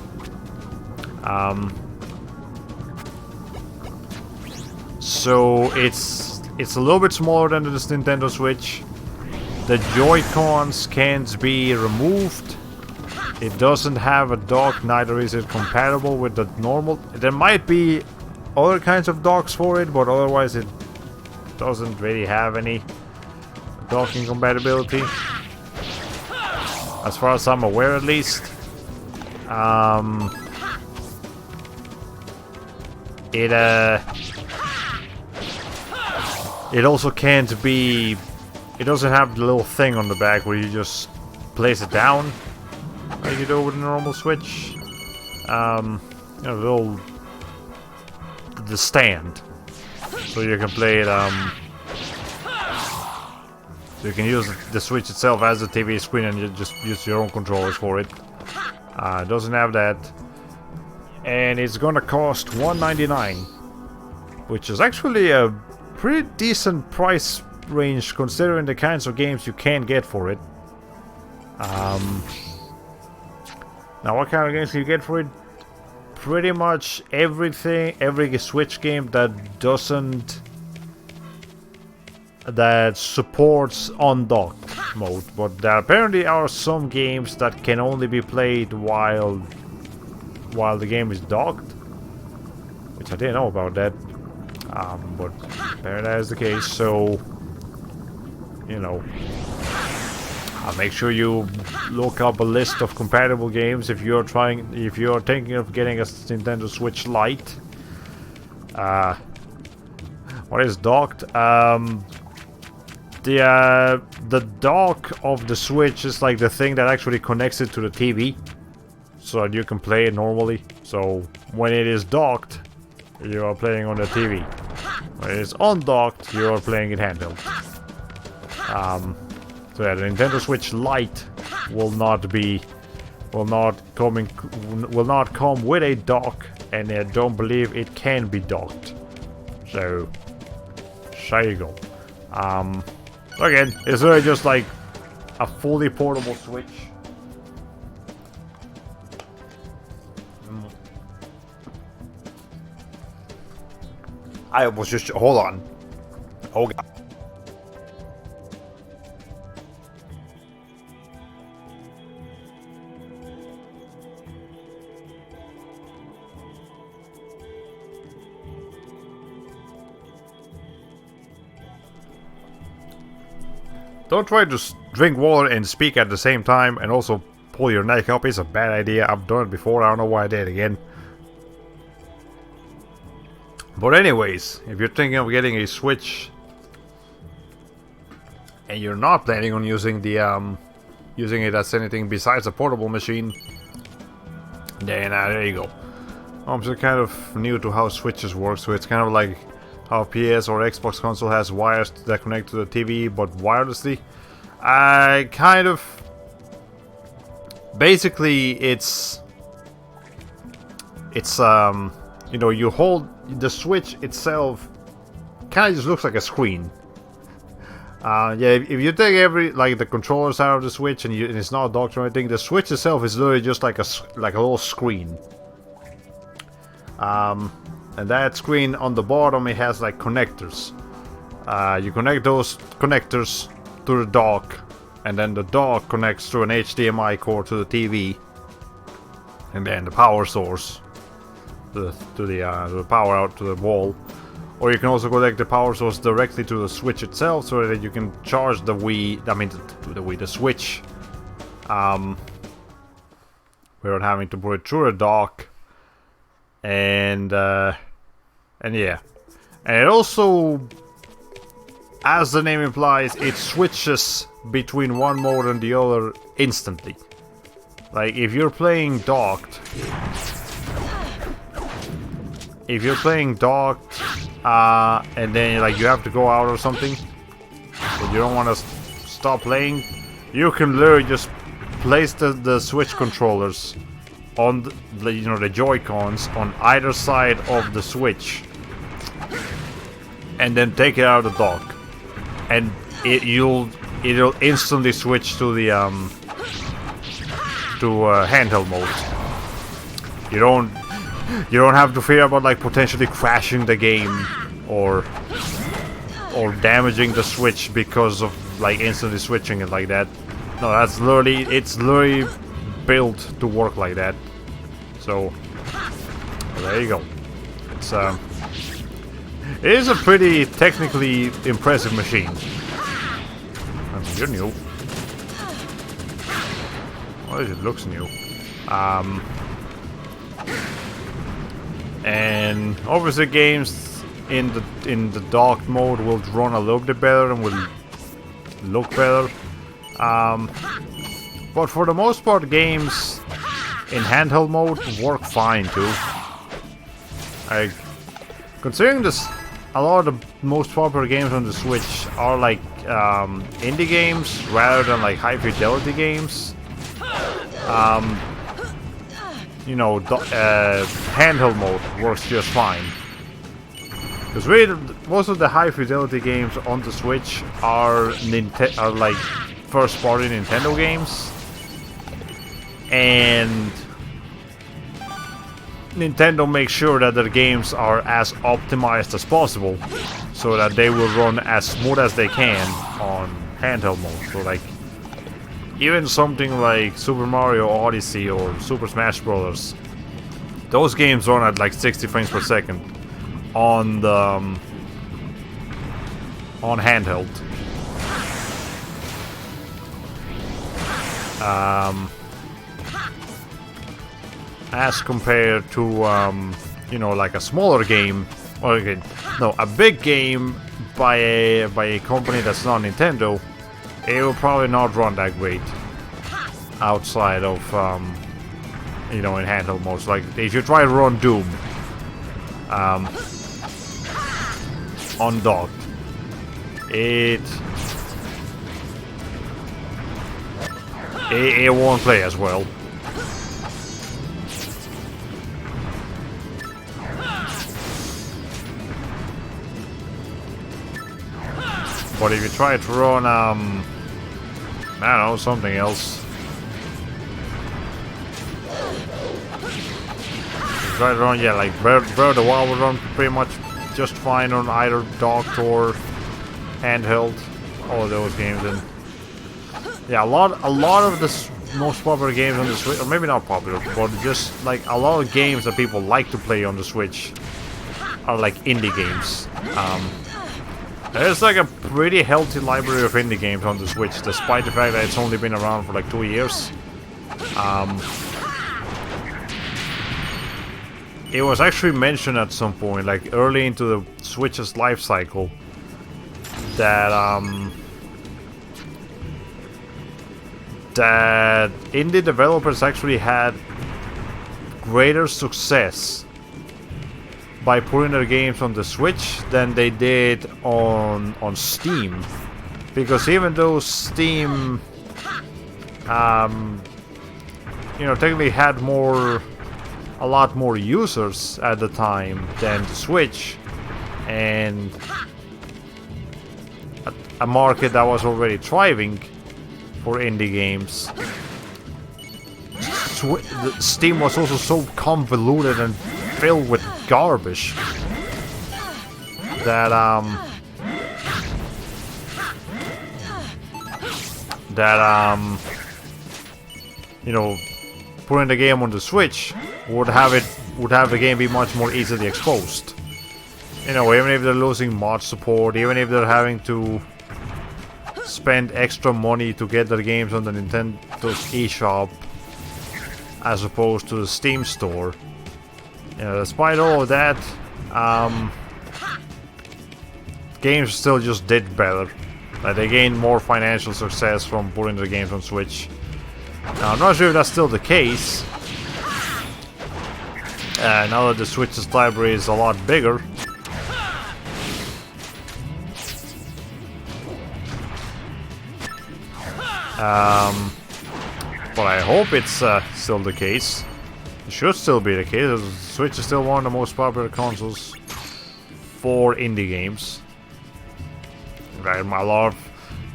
So it's a little bit smaller than this Nintendo Switch. The Joy-Cons can't be removed. It doesn't have a dock, neither is it compatible with the normal. There might be other kinds of docks for it, but otherwise it doesn't really have any docking compatibility. As far as I'm aware, at least. It also can't be. It doesn't have the little thing on the back where you just place it down, like you do with a normal Switch. You know, the stand, so you can play it. You can use the Switch itself as a TV screen, and you just use your own controllers for it. It doesn't have that, and it's gonna cost $199, which is actually a pretty decent price range considering the kinds of games you can get for it. Now, what kind of games can you get for it? Pretty much everything, every Switch game that supports undocked mode, but there apparently are some games that can only be played while the game is docked, which I didn't know about that. But apparently that is the case, so you know, make sure you look up a list of compatible games if you're thinking of getting a Nintendo Switch Lite. What is docked? The dock of the Switch is like the thing that actually connects it to the TV, so that you can play it normally. So when it is docked, you are playing on the TV. When it is undocked, you are playing it handheld. So yeah, the Nintendo Switch Lite will not come with a dock, and I don't believe it can be docked. So there you go. Again, it's really just like a fully portable Switch. I was just hold on. Oh God. Don't try to drink water and speak at the same time, and also pull your neck up. It's a bad idea. I've done it before. I don't know why I did it again. But anyways, if you're thinking of getting a Switch and you're not planning on using it as anything besides a portable machine, then there you go. I'm just kind of new to how Switches work, so it's kind of like how PS or Xbox console has wires that connect to the TV, but wirelessly. I kind of basically it's you know, you hold the Switch itself, kind of just looks like a screen. Yeah, if you take like the controllers out of the Switch and it's not docked or anything, the Switch itself is literally just like a little screen. And that screen on the bottom, it has like connectors. You connect those connectors to the dock, and then the dock connects through an HDMI cord to the TV, and then the power source to the power out to the wall. Or you can also connect the power source directly to the Switch itself, so that you can charge the the Switch, without having to put it through a dock. And yeah, and it also, as the name implies, it switches between one mode and the other instantly. Like if you're playing docked, and then like you have to go out or something, but you don't want to stop playing, you can literally just place the Switch controllers on the Joy-Cons on either side of the Switch, and then take it out of the dock, and it'll instantly switch to the handheld mode. You don't have to fear about like potentially crashing the game or damaging the Switch because of like instantly switching it like that. No, it's literally built to work like that. So there you go. It is a pretty technically impressive machine. I mean, you're new. Well, it looks new. And obviously games in the docked mode will run a little bit better and will look better. But for the most part, games in handheld mode work fine too. Like, considering this, a lot of the most popular games on the Switch are like indie games rather than like high fidelity games. You know, handheld mode works just fine. Because really, most of the high fidelity games on the Switch are like first party Nintendo games, and Nintendo makes sure that their games are as optimized as possible, so that they will run as smooth as they can on handheld mode. So like, even something like Super Mario Odyssey or Super Smash Bros., those games run at like 60 frames per second on the on handheld. As compared to you know, like a smaller game, or again, no, a big game by a company that's not Nintendo, it will probably not run that great outside of you know, in handheld modes. Like if you try to run Doom undocked, it won't play as well. But if you try to run, I don't know, something else. If you try to run, yeah, like Breath of the Wild will run pretty much just fine on either docked or handheld. All of those games, and yeah, a lot of the most popular games on the Switch, or maybe not popular, but just like a lot of games that people like to play on the Switch are like indie games. There's like a pretty healthy library of indie games on the Switch, despite the fact that it's only been around for like 2 years. It was actually mentioned at some point, like early into the Switch's life cycle, that that indie developers actually had greater success by putting their games on the Switch than they did on Steam, because even though Steam you know, technically had a lot more users at the time than the Switch, and a market that was already thriving for indie games. Steam was also so convoluted and filled with garbage that you know, putting the game on the Switch would have the game be much more easily exposed. You know, even if they're losing mod support, even if they're having to spend extra money to get their games on the Nintendo's eShop as opposed to the Steam store. You know, despite all of that, games still just did better. Like, they gained more financial success from putting their games on Switch. Now, I'm not sure if that's still the case. Now that the Switch's library is a lot bigger. But I hope it's still the case. It should still be the case. The Switch is still one of the most popular consoles for indie games. Right,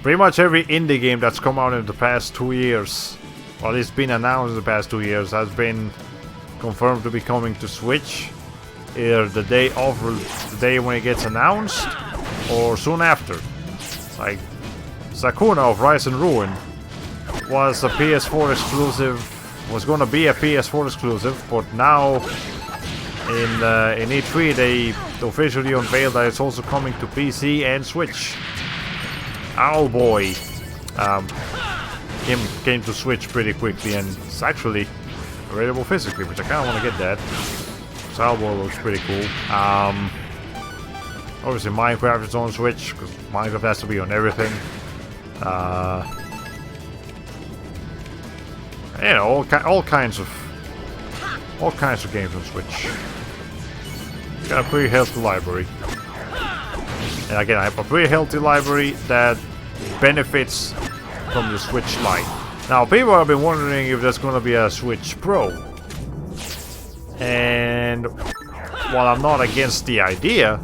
pretty much every indie game that's come out in the past 2 years, or it's been announced in the past 2 years, has been confirmed to be coming to Switch either the day of, or the day when it gets announced, or soon after. Like Sakuna of Rise and Ruin was a PS4 exclusive, was gonna be a PS4 exclusive, but now in E3 they officially unveiled that it's also coming to PC and Switch. Oh boy, came to Switch pretty quickly, and it's actually available physically, which I kind of want to get that. So Owlboy looks pretty cool. Obviously Minecraft is on Switch, because Minecraft has to be on everything. You know, all kinds of games on Switch. Got a pretty healthy library. And again, I have a pretty healthy library that benefits from the Switch Lite. Now, people have been wondering if there's going to be a Switch Pro. And while I'm not against the idea,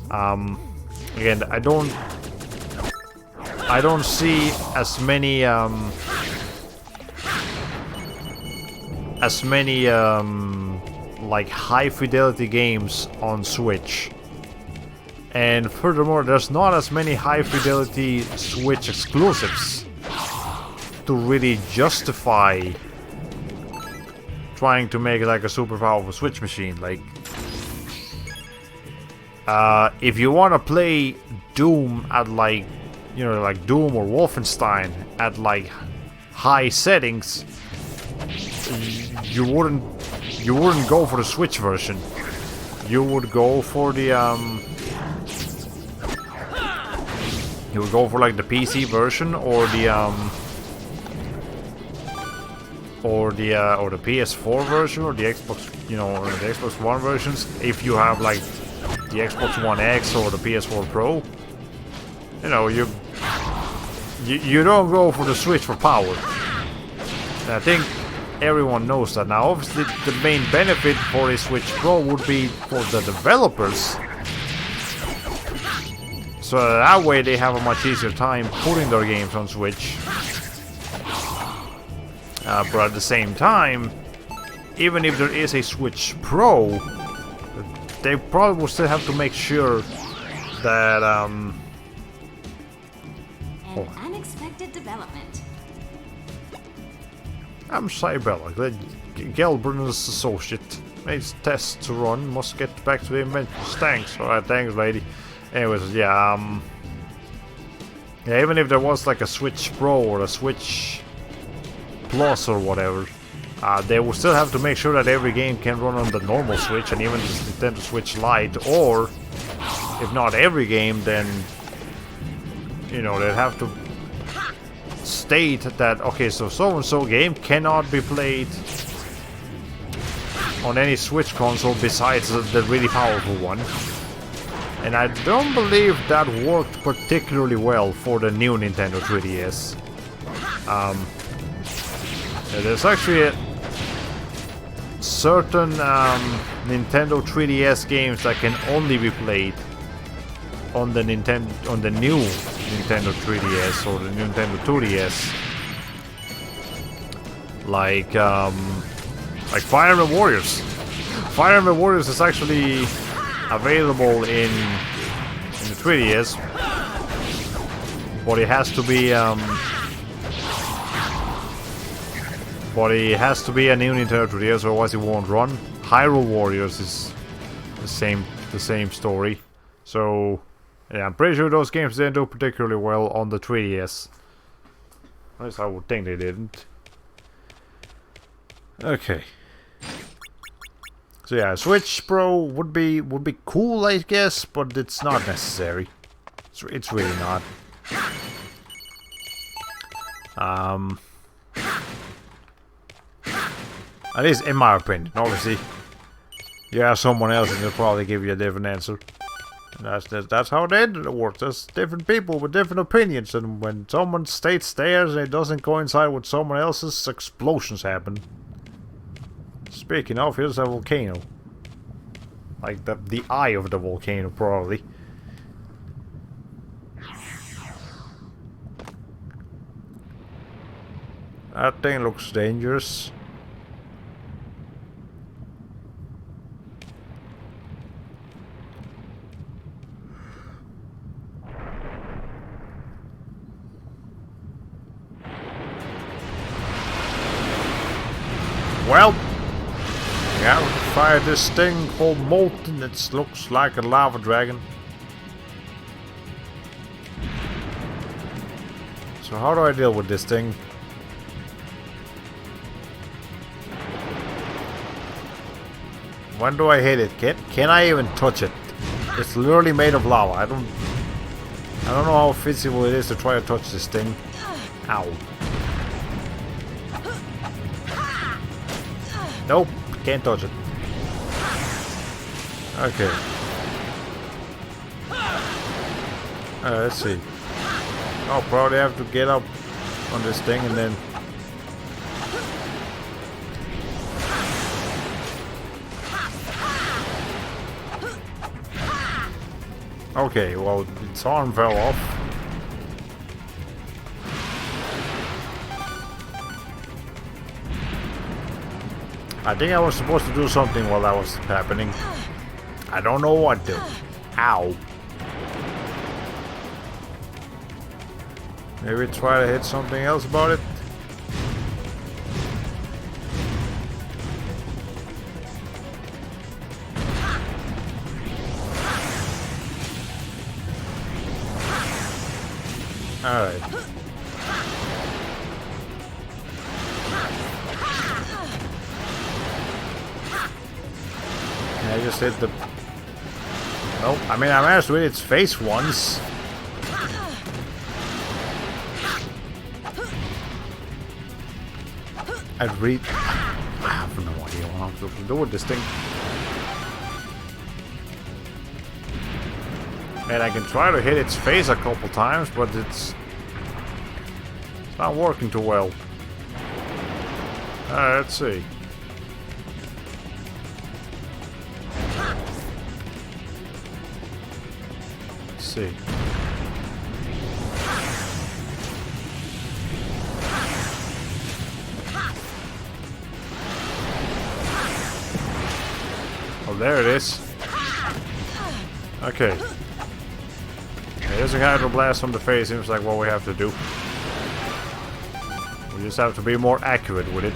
again, I don't see as many like high fidelity games on Switch. And furthermore, there's not as many high fidelity Switch exclusives to really justify trying to make it like a super powerful Switch machine. Like, if you want to play Doom at like, you know, like Doom or Wolfenstein at like high settings, you wouldn't go for the Switch version. You would go for the you would go for like the PC version or the PS4 version or the Xbox, you know, or the Xbox One versions. If you have like the Xbox One X or the PS4 Pro, you know, you don't go for the Switch for power. And I think everyone knows that now. Obviously, the main benefit for a Switch Pro would be for the developers. So that way they have a much easier time putting their games on Switch. But at the same time, even if there is a Switch Pro, they probably will still have to make sure that An unexpected development. I'm Cybella, the Gelbrun's associate. Makes tests to run, must get back to the inventions. Thanks. Alright, thanks lady. Anyways, yeah, even if there was like a Switch Pro or a Switch Plus or whatever, they will still have to make sure that every game can run on the normal Switch and even the Nintendo Switch Lite, or if not every game, then, you know, they'd have to state that, okay, so-and-so game cannot be played on any Switch console besides the really powerful one. And I don't believe that worked particularly well for the new Nintendo 3DS. There's actually a certain Nintendo 3DS games that can only be played on the new Nintendo 3DS or the Nintendo 2DS. Like Fire Emblem Warriors. Fire Emblem Warriors is actually available in the 3DS, but it has to be a new Nintendo 3DS, otherwise it won't run. Hyrule Warriors is the same story. So yeah, I'm pretty sure those games didn't do particularly well on the 3DS. At least I would think they didn't. Okay. So yeah, Switch Pro would be cool, I guess, but it's not necessary. It's really not. At least in my opinion. Obviously, you ask someone else and they'll probably give you a different answer. And that's how the internet works. There's different people with different opinions, and when someone states theirs and it doesn't coincide with someone else's, explosions happen. Speaking of, here's a volcano. Like the eye of the volcano, probably. That thing looks dangerous. Well, we have to fight this thing called Molten. It looks like a lava dragon. So how do I deal with this thing? When do I hit it? Can I even touch it? It's literally made of lava. I don't know how feasible it is to try to touch this thing. Ow. Nope, can't touch it. Okay. Let's see. I'll probably have to get up on this thing and then... Okay, well, its arm fell off. I think I was supposed to do something while that was happening. I don't know what to. Ow. Maybe try to hit something else about it. Alright. I just hit the... Nope. I mean, I managed to hit its face once. I have no idea what I'm supposed to do with this thing. And I can try to hit its face a couple times, but it's not working too well. Let's see. Let's see. Oh, there it is. Okay. There's a hydroblast on the face. Seems like what we have to do. We just have to be more accurate with it.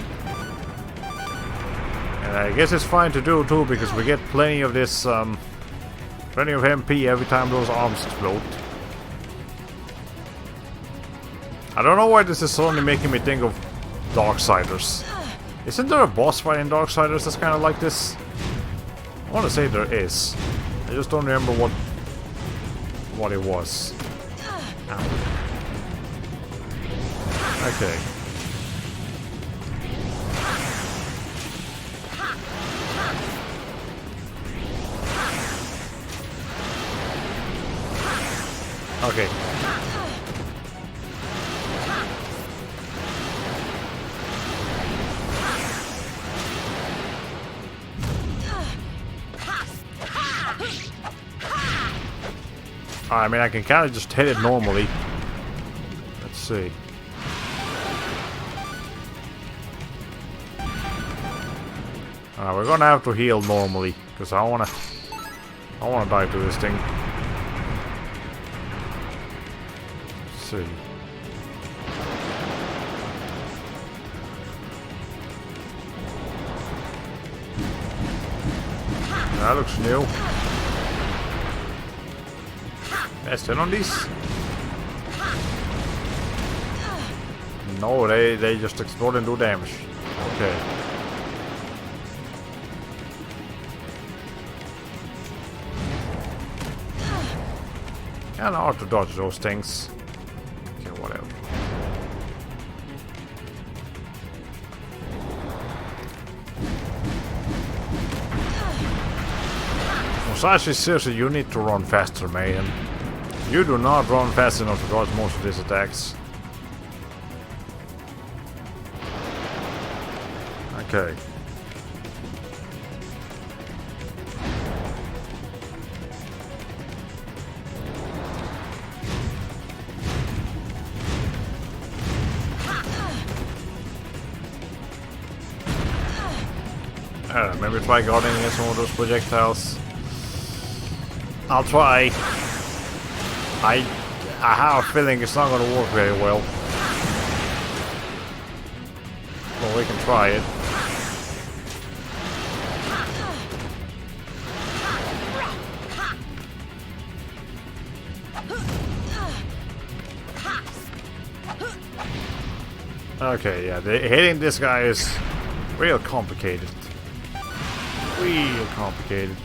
And I guess it's fine to do too, because we get plenty of this, plenty of MP every time those arms explode. I don't know why this is suddenly making me think of Darksiders. Isn't there a boss fight in Darksiders that's kind of like this? I want to say there is. I just don't remember what it was. Ow. Okay. Okay. I mean, I can kind of just hit it normally. Let's see. We're gonna have to heal normally, because I wanna die to this thing. Let's see. That looks new. Best hit on these? No, they just explode and do damage. Okay. I know how to dodge those things. Okay, whatever. Musashi, seriously, you need to run faster, man. You do not run fast enough to dodge most of these attacks. Okay. Maybe try guarding against some of those projectiles. I'll try. I have a feeling it's not going to work very well. Well, we can try it. Okay, yeah, hitting this guy is real complicated. Real complicated.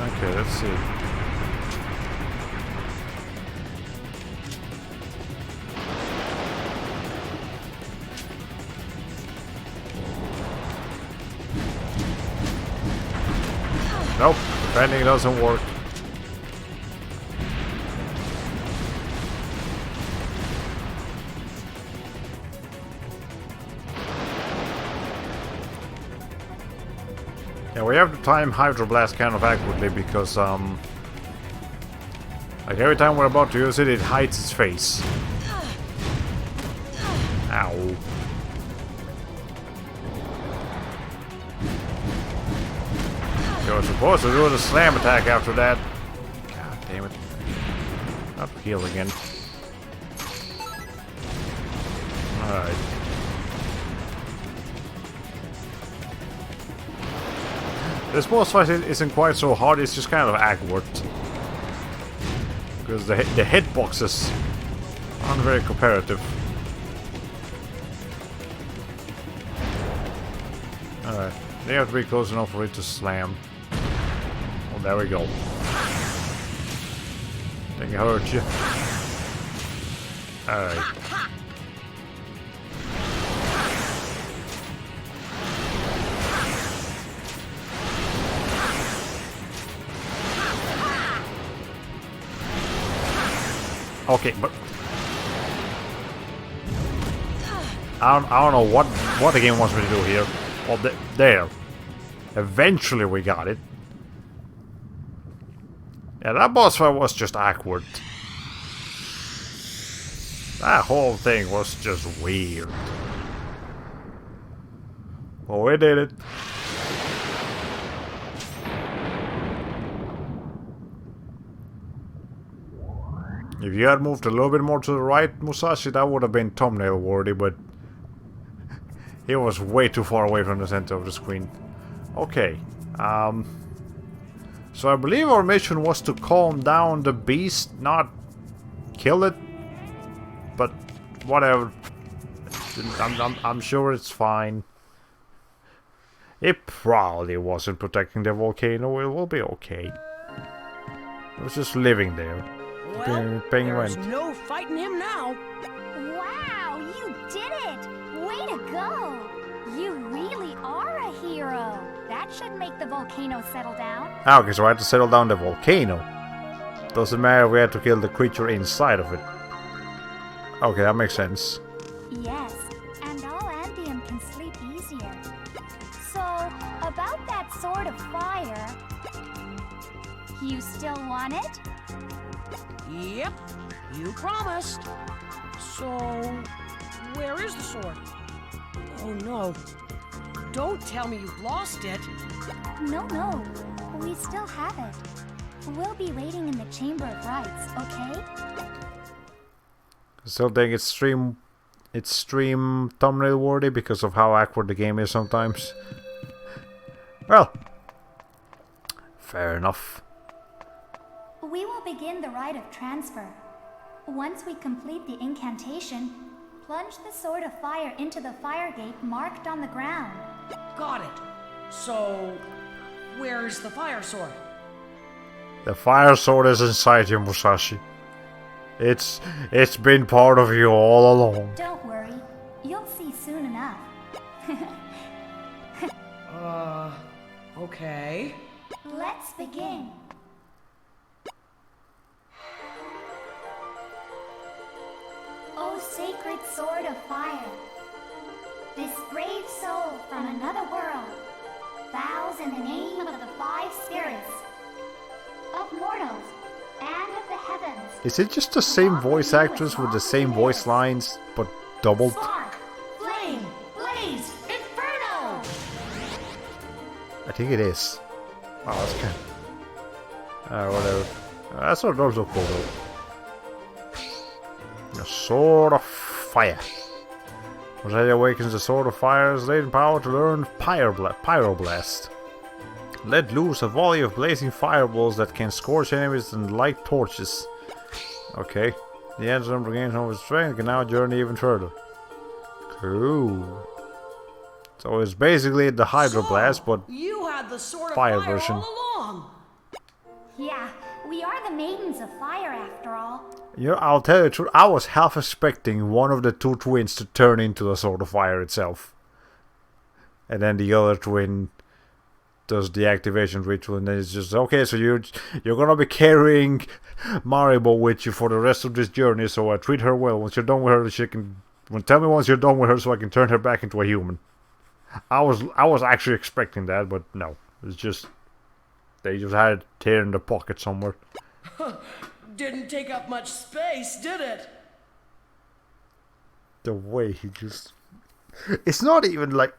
Okay, let's see. Nope, defending doesn't work. Yeah, we have to time Hydro Blast kind of accurately because, like every time we're about to use it, it hides its face. Ow. You're supposed to do the slam attack after that. God damn it. Not heal again. Alright. This boss fight isn't quite so hard, it's just kind of awkward. Because the hitboxes aren't very comparative. Alright, they have to be close enough for it to slam. Oh, there we go. Think it hurt you. Alright. Okay, but I don't know what the game wants me to do here. Well, there. Eventually we got it. Yeah, that boss fight was just awkward. That whole thing was just weird. Well, we did it. If you had moved a little bit more to the right, Musashi, that would have been thumbnail worthy, but he was way too far away from the center of the screen. Okay, so I believe our mission was to calm down the beast, not kill it, but whatever. I'm sure it's fine. It probably wasn't protecting the volcano, it will be okay. It was just living there. Well, paying there's rent. no fighting him now. Wow, you did it! Way to go! You really are a hero. That should make the volcano settle down. Ah, okay, so I had to settle down the volcano. Doesn't matter if we had to kill the creature inside of it. Okay, that makes sense. Yes, and all Andeum can sleep easier. So, about that sword of fire... You still want it? Yep, you promised. So, where is the sword? Oh no. Don't tell me you've lost it. No, no. We still have it. We'll be waiting in the Chamber of Rights, okay? I still think it's stream thumbnail worthy because of how awkward the game is sometimes. Well, fair enough. We will begin the rite of transfer. Once we complete the incantation, plunge the sword of fire into the fire gate marked on the ground. Got it. So, where's the fire sword? The fire sword is inside you, Musashi. It's been part of you all along. Don't worry. You'll see soon enough. Okay. Let's begin. O sacred sword of fire, this brave soul from another world bows in the name of the five spirits, of mortals and of the heavens. Is it just the same voice actress with the same voice lines, but doubled? Spark! Flame! Blaze! Inferno! I think it is. Oh, that's kind of... whatever. That's what those look cool though. The Sword of Fire. Musashi awakens the Sword of Fire's latent power to learn Pyroblast. Let loose a volley of blazing fireballs that can scorch enemies and light torches. Okay. The engine regains some of its strength and can now journey even further. Cool. So it's basically the Hydroblast, but you had the sword of fire fire version. all along. Yeah, we are the Maidens of Fire after all. You know, I'll tell you the truth, I was half expecting one of the two twins to turn into the Sword of Fire itself. And then the other twin does the activation ritual, and then it's just, okay, so you're gonna be carrying Maribo with you for the rest of this journey, so treat her well. Once you're done with her, tell me once you're done with her so I can turn her back into a human. I was actually expecting that, but no. It's just, they just had it here in the pocket somewhere. Didn't take up much space, did it? The way he just... It's not even like...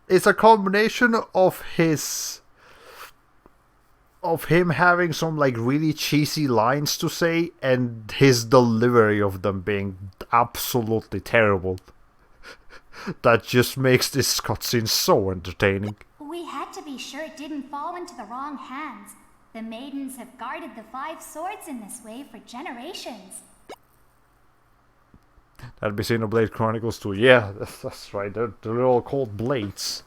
It's a combination of him having some like really cheesy lines to say and his delivery of them being absolutely terrible. That just makes this cutscene so entertaining. We had to be sure it didn't fall into the wrong hands. The Maidens have guarded the five swords in this way for generations. That'd be Xenoblade Chronicles 2. Yeah, that's right. They're all called blades.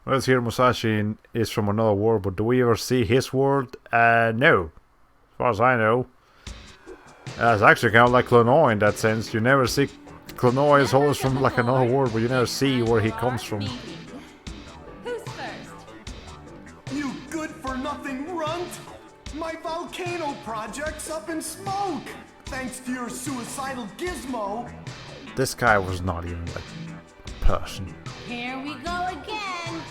Well, let's hear Musashi is from another world, but do we ever see his world? No. As far as I know. It's actually kind of like Klonoa in that sense. You never see... Klonoa is always from like another world, but you never see where he comes from. Who's first? You good-for-nothing runt! My volcano project's up in smoke! Thanks to your suicidal gizmo! This guy was not even like a person. Here we go again.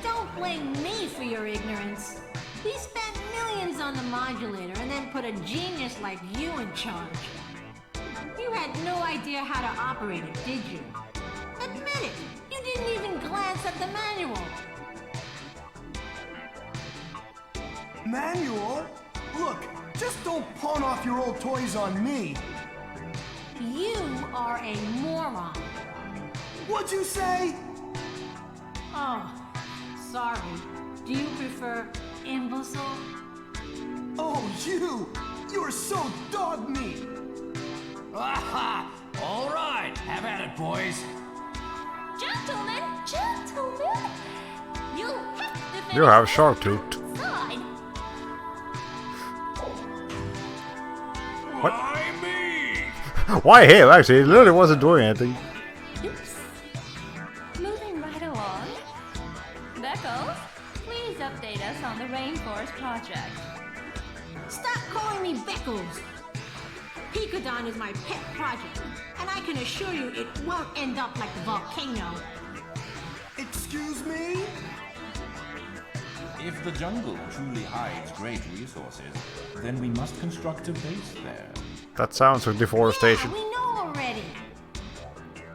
Don't blame me for your ignorance. We spent millions on the modulator and then put a genius like you in charge. You had no idea how to operate it, did you? Admit it. You didn't even glance at the manual. Manual? Look, just don't pawn off your old toys on me. You are a moron. What'd you say? Oh, sorry. Do you prefer imbecile? Oh, you're so dog meat. Aha! All right, have at it, boys. Gentlemen! Gentlemen! You have to finish You have sharp tooth. inside. What? Why me? Why him? Actually, he literally wasn't doing anything. Oops. Moving right along. Beckles, please update us on the Rainforest project. Stop calling me Beckles. Picodon is my pet project, and I can assure you it won't end up like the volcano. Excuse me? If the jungle truly hides great resources, then we must construct a base there. That sounds like deforestation. Yeah, we know already.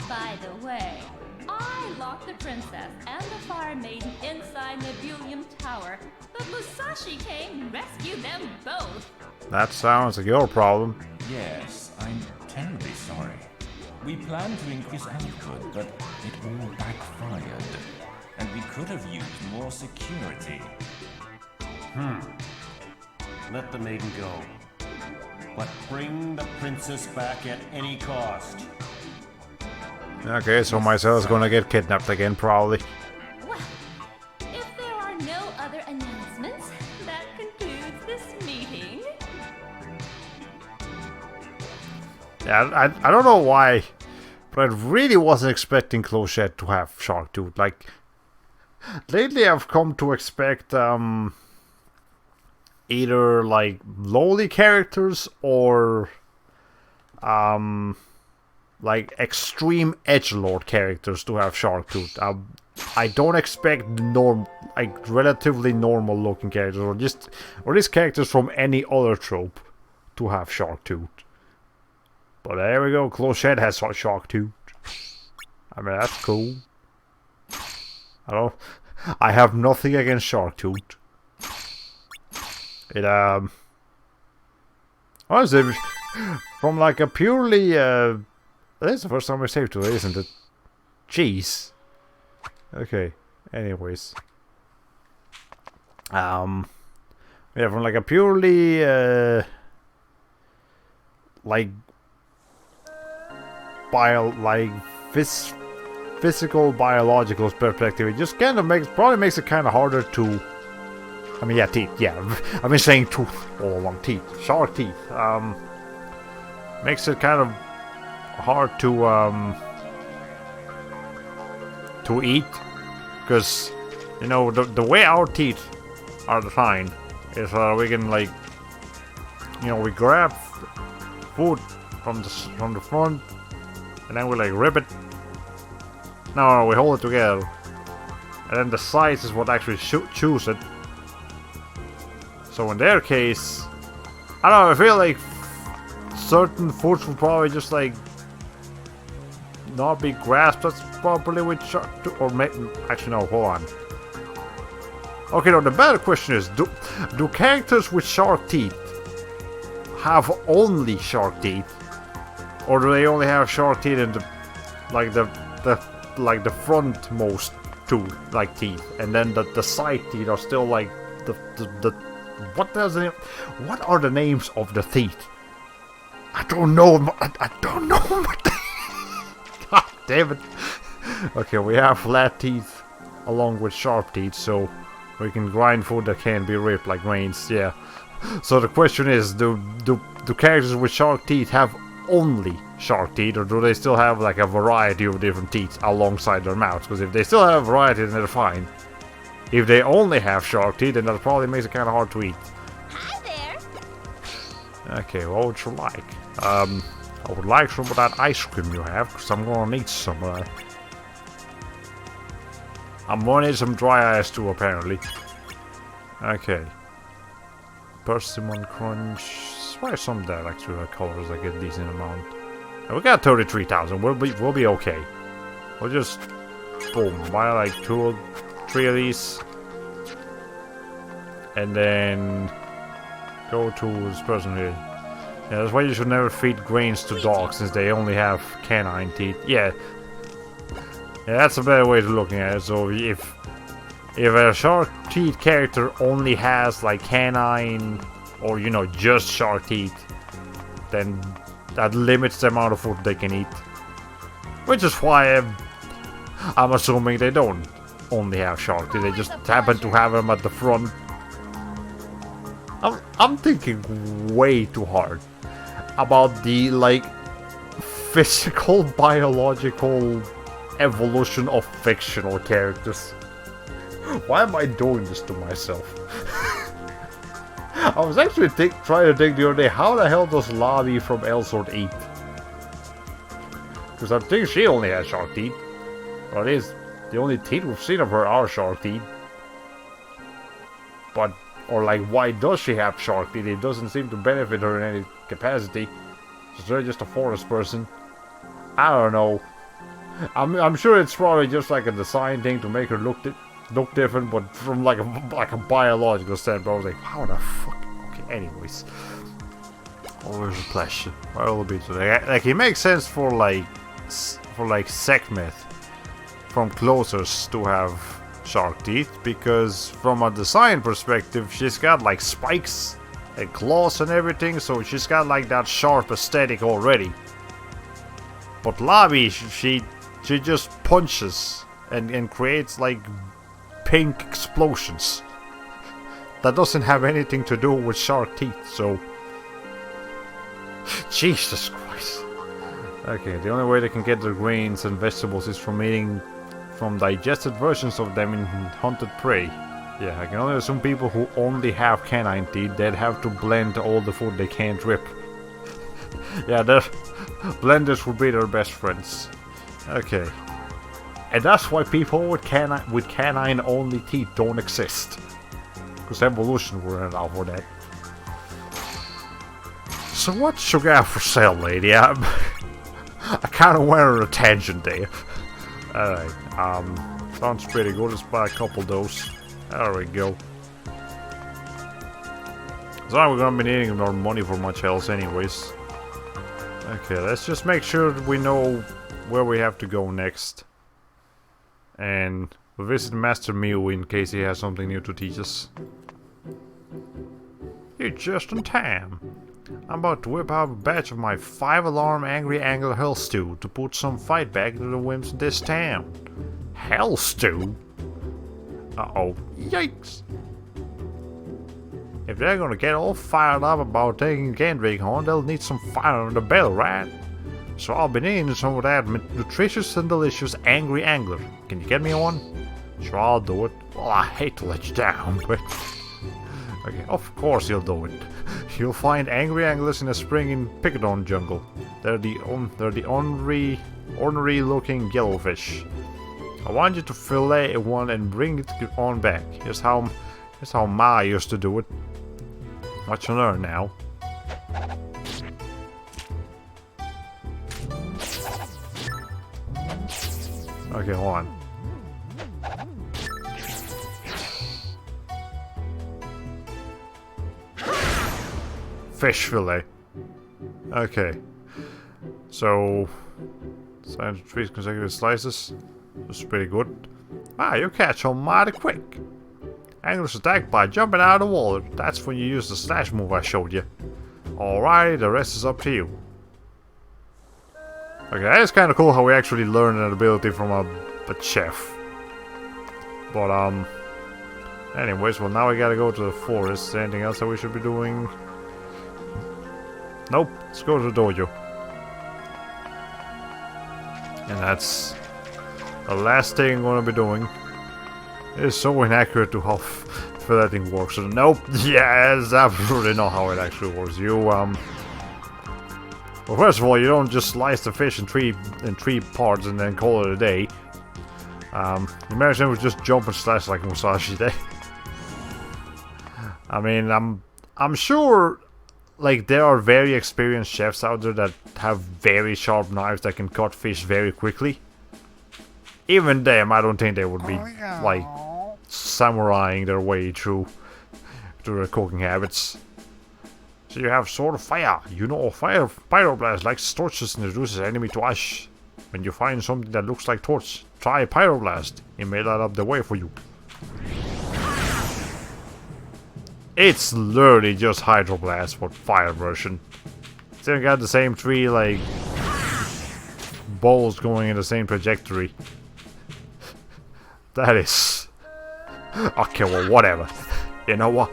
By the way, I locked the princess and the fire maiden inside Nebulium Tower, but Musashi came and rescued them both. That sounds like your problem. Yes, I'm terribly sorry. We planned to increase output, but it all backfired. And we could have used more security. Let the maiden go. But bring the princess back at any cost. Okay, so myself is gonna get kidnapped again, probably. Well, if there are no other announcements, that concludes this meeting. Yeah, I don't know why, but I really wasn't expecting Clochette to have Shark Tooth. Like, lately I've come to expect either like lowly characters or like extreme edgelord characters to have Shark Tooth. I don't expect like relatively normal looking characters or these characters from any other trope to have Shark Tooth. But there we go, Clochette has Shark Tooth. I mean, that's cool. I have nothing against Shark Tooth. It honestly, from like a purely that's the first time I saved today, isn't it? Jeez. Okay. Anyways. Yeah, from like a purely like physical biological perspective, it just kind of probably makes it kind of harder to. I mean, yeah, teeth. Yeah, I've been saying tooth all along. Teeth, shark teeth. Makes it kind of hard to eat, because you know the way our teeth are designed is we can like, you know, we grab food from the front, and then we like rip it. No, we hold it together, and then the sides is what actually chews it. So in their case, I don't know, I feel like certain foods will probably just like not be grasped as properly with shark tooth, or actually no, hold on. Okay, no, the better question is, do characters with shark teeth have only shark teeth, or do they only have shark teeth in the frontmost tooth, like teeth, and then the side teeth are still like the what are the names of the teeth? I don't know. I don't know. God damn it. Okay, we have flat teeth along with sharp teeth, so we can grind food that can be ripped like grains. Yeah. So the question is, do characters with shark teeth have only shark teeth, or do they still have like a variety of different teeth alongside their mouths? Because if they still have a variety, then they're fine. If they only have shark teeth, then that probably makes it kind of hard to eat. Hi there. Okay, what would you like? I would like some of that ice cream you have, because I'm gonna need some of that. I'm gonna need some dry ice too, apparently. Okay. Persimmon crunch. Why some there extra colors I get a decent amount. And we got 33,000. We'll be okay. We'll just boom, buy like 2 or 3 of these, and then go to this person here. Yeah, that's why you should never feed grains to dogs, since they only have canine teeth. Yeah, that's a better way of looking at it. So if a shark teeth character only has like canine, or you know, just shark teeth, then that limits the amount of food they can eat. Which is why I'm assuming they don't only have shark teeth. They just happen to have them at the front. I'm thinking way too hard about the like physical biological evolution of fictional characters. Why am I doing this to myself? I was actually trying to think the other day, how the hell does Lavi from Elsword eat? Because I think she only has shark teeth. Or at least the only teeth we've seen of her are shark teeth. But, or like, why does she have shark teeth? It doesn't seem to benefit her in any capacity. She's really just a forest person. I don't know. I'm sure it's probably just like a design thing to make her look different, but from like a biological standpoint, I was like, how the fuck? Okay, anyways. Always a pleasure. Where will be today? Like, it makes sense for Sekhmet from closers to have shark teeth, because from a design perspective, she's got like spikes and claws and everything, so she's got like that sharp aesthetic already. But Labi, she just punches and creates like pink explosions. That doesn't have anything to do with shark teeth, so... Jesus Christ. Okay, the only way they can get their grains and vegetables is from eating from digested versions of them in hunted prey. Yeah, I can only assume people who only have canine teeth, they'd have to blend all the food they can't rip. Yeah, the blenders would be their best friends. Okay. And that's why people with canine only teeth don't exist. Because evolution wouldn't allow for that. So what you got for sale, lady? I kinda went on a tangent there. Alright, sounds pretty good. Let's buy a couple of those. There we go. So we're gonna be needing more money for much else anyways. Okay, let's just make sure that we know where we have to go next. And we'll visit Master Mew in case he has something new to teach us. You're just in time. I'm about to whip out a batch of my 5-alarm angry angler hell stew to put some fight back to the wimps in this town. Hell stew? Uh-oh. Yikes! If they're gonna get all fired up about taking Gendrick on, they'll need some fire on the bell, right? So I'll be needing some of that nutritious and delicious angry angler. Can you get me one? Sure, I'll do it. Well, I hate to let you down, but... Okay, of course you'll do it. You'll find angry anglers in a spring in Picadon jungle. They're the ornery looking yellowfish. I want you to fillet one and bring it on back. Here's how Ma used to do it. Watch and learn now. Okay, hold on. Fish fillet. Okay. So... sign 3 consecutive slices. That's pretty good. Ah, you catch on mighty quick. Anglers attack by jumping out of the water. That's when you use the slash move I showed you. Alright, the rest is up to you. Okay, that is kind of cool how we actually learn an ability from a chef. But, anyways, well, now we gotta go to the forest. Anything else that we should be doing? Nope, let's go to the dojo. And that's the last thing I'm gonna be doing. It is so inaccurate to how that thing works. So, nope, yeah, that's absolutely not how it actually works. You, well, first of all, you don't just slice the fish in three parts and then call it a day. The American would just jump and slash like Musashi did. I mean, I'm sure, like, there are very experienced chefs out there that have very sharp knives that can cut fish very quickly. Even them, I don't think they would be, like, samuraiing their way through their cooking habits. So you have Sword of Fire. You know, Pyroblast likes torches and reduces enemy to ash. When you find something that looks like torch, try Pyroblast. It may light up the way for you. It's literally just Hydroblast for fire version. Still got the same three, like, balls going in the same trajectory. That is... okay, well, whatever. You know what?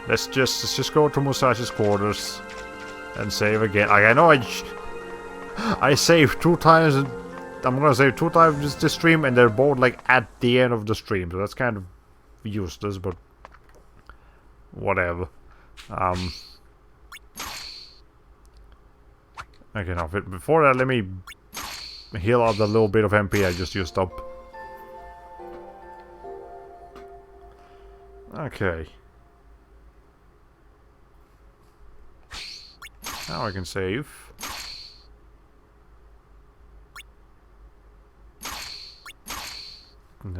Let's just go to Musashi's quarters and save again. Like, I know I saved 2 times. I'm gonna save 2 times this stream, and they're both like at the end of the stream, so that's kind of useless, but whatever. Okay, now before that, let me heal out the little bit of MP I just used up. Okay. Now I can save.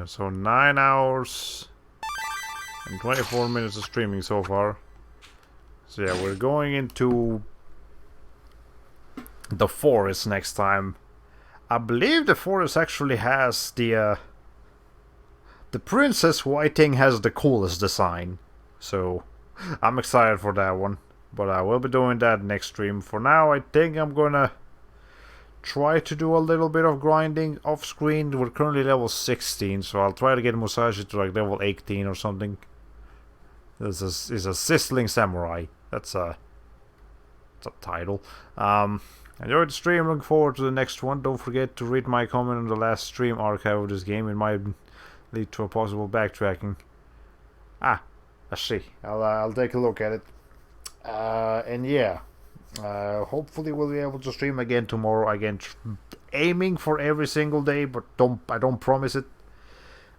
So 9 hours and 24 minutes of streaming so far. So yeah, we're going into the forest next time. I believe the forest actually has the princess who I think has the coolest design. So I'm excited for that one. But I will be doing that next stream. For now, I think I'm gonna try to do a little bit of grinding off screen. We're currently level 16, so I'll try to get Musashi to like level 18 or something. This is a sizzling samurai. That's a title. Enjoyed the stream. Looking forward to the next one. Don't forget to read my comment on the last stream archive of this game. It might lead to a possible backtracking. Let's see. I'll take a look at it. And yeah. Hopefully we'll be able to stream again tomorrow. Again, aiming for every single day, but I don't promise it.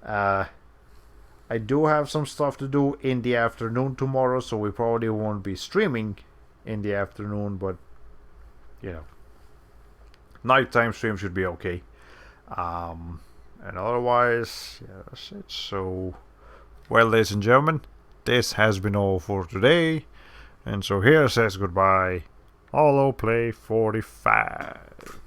I do have some stuff to do in the afternoon tomorrow, so we probably won't be streaming in the afternoon, but you know, nighttime stream should be okay. And otherwise, yeah, that's it. So, well, ladies and gentlemen, this has been all for today. And so here says goodbye, Holo Play 45.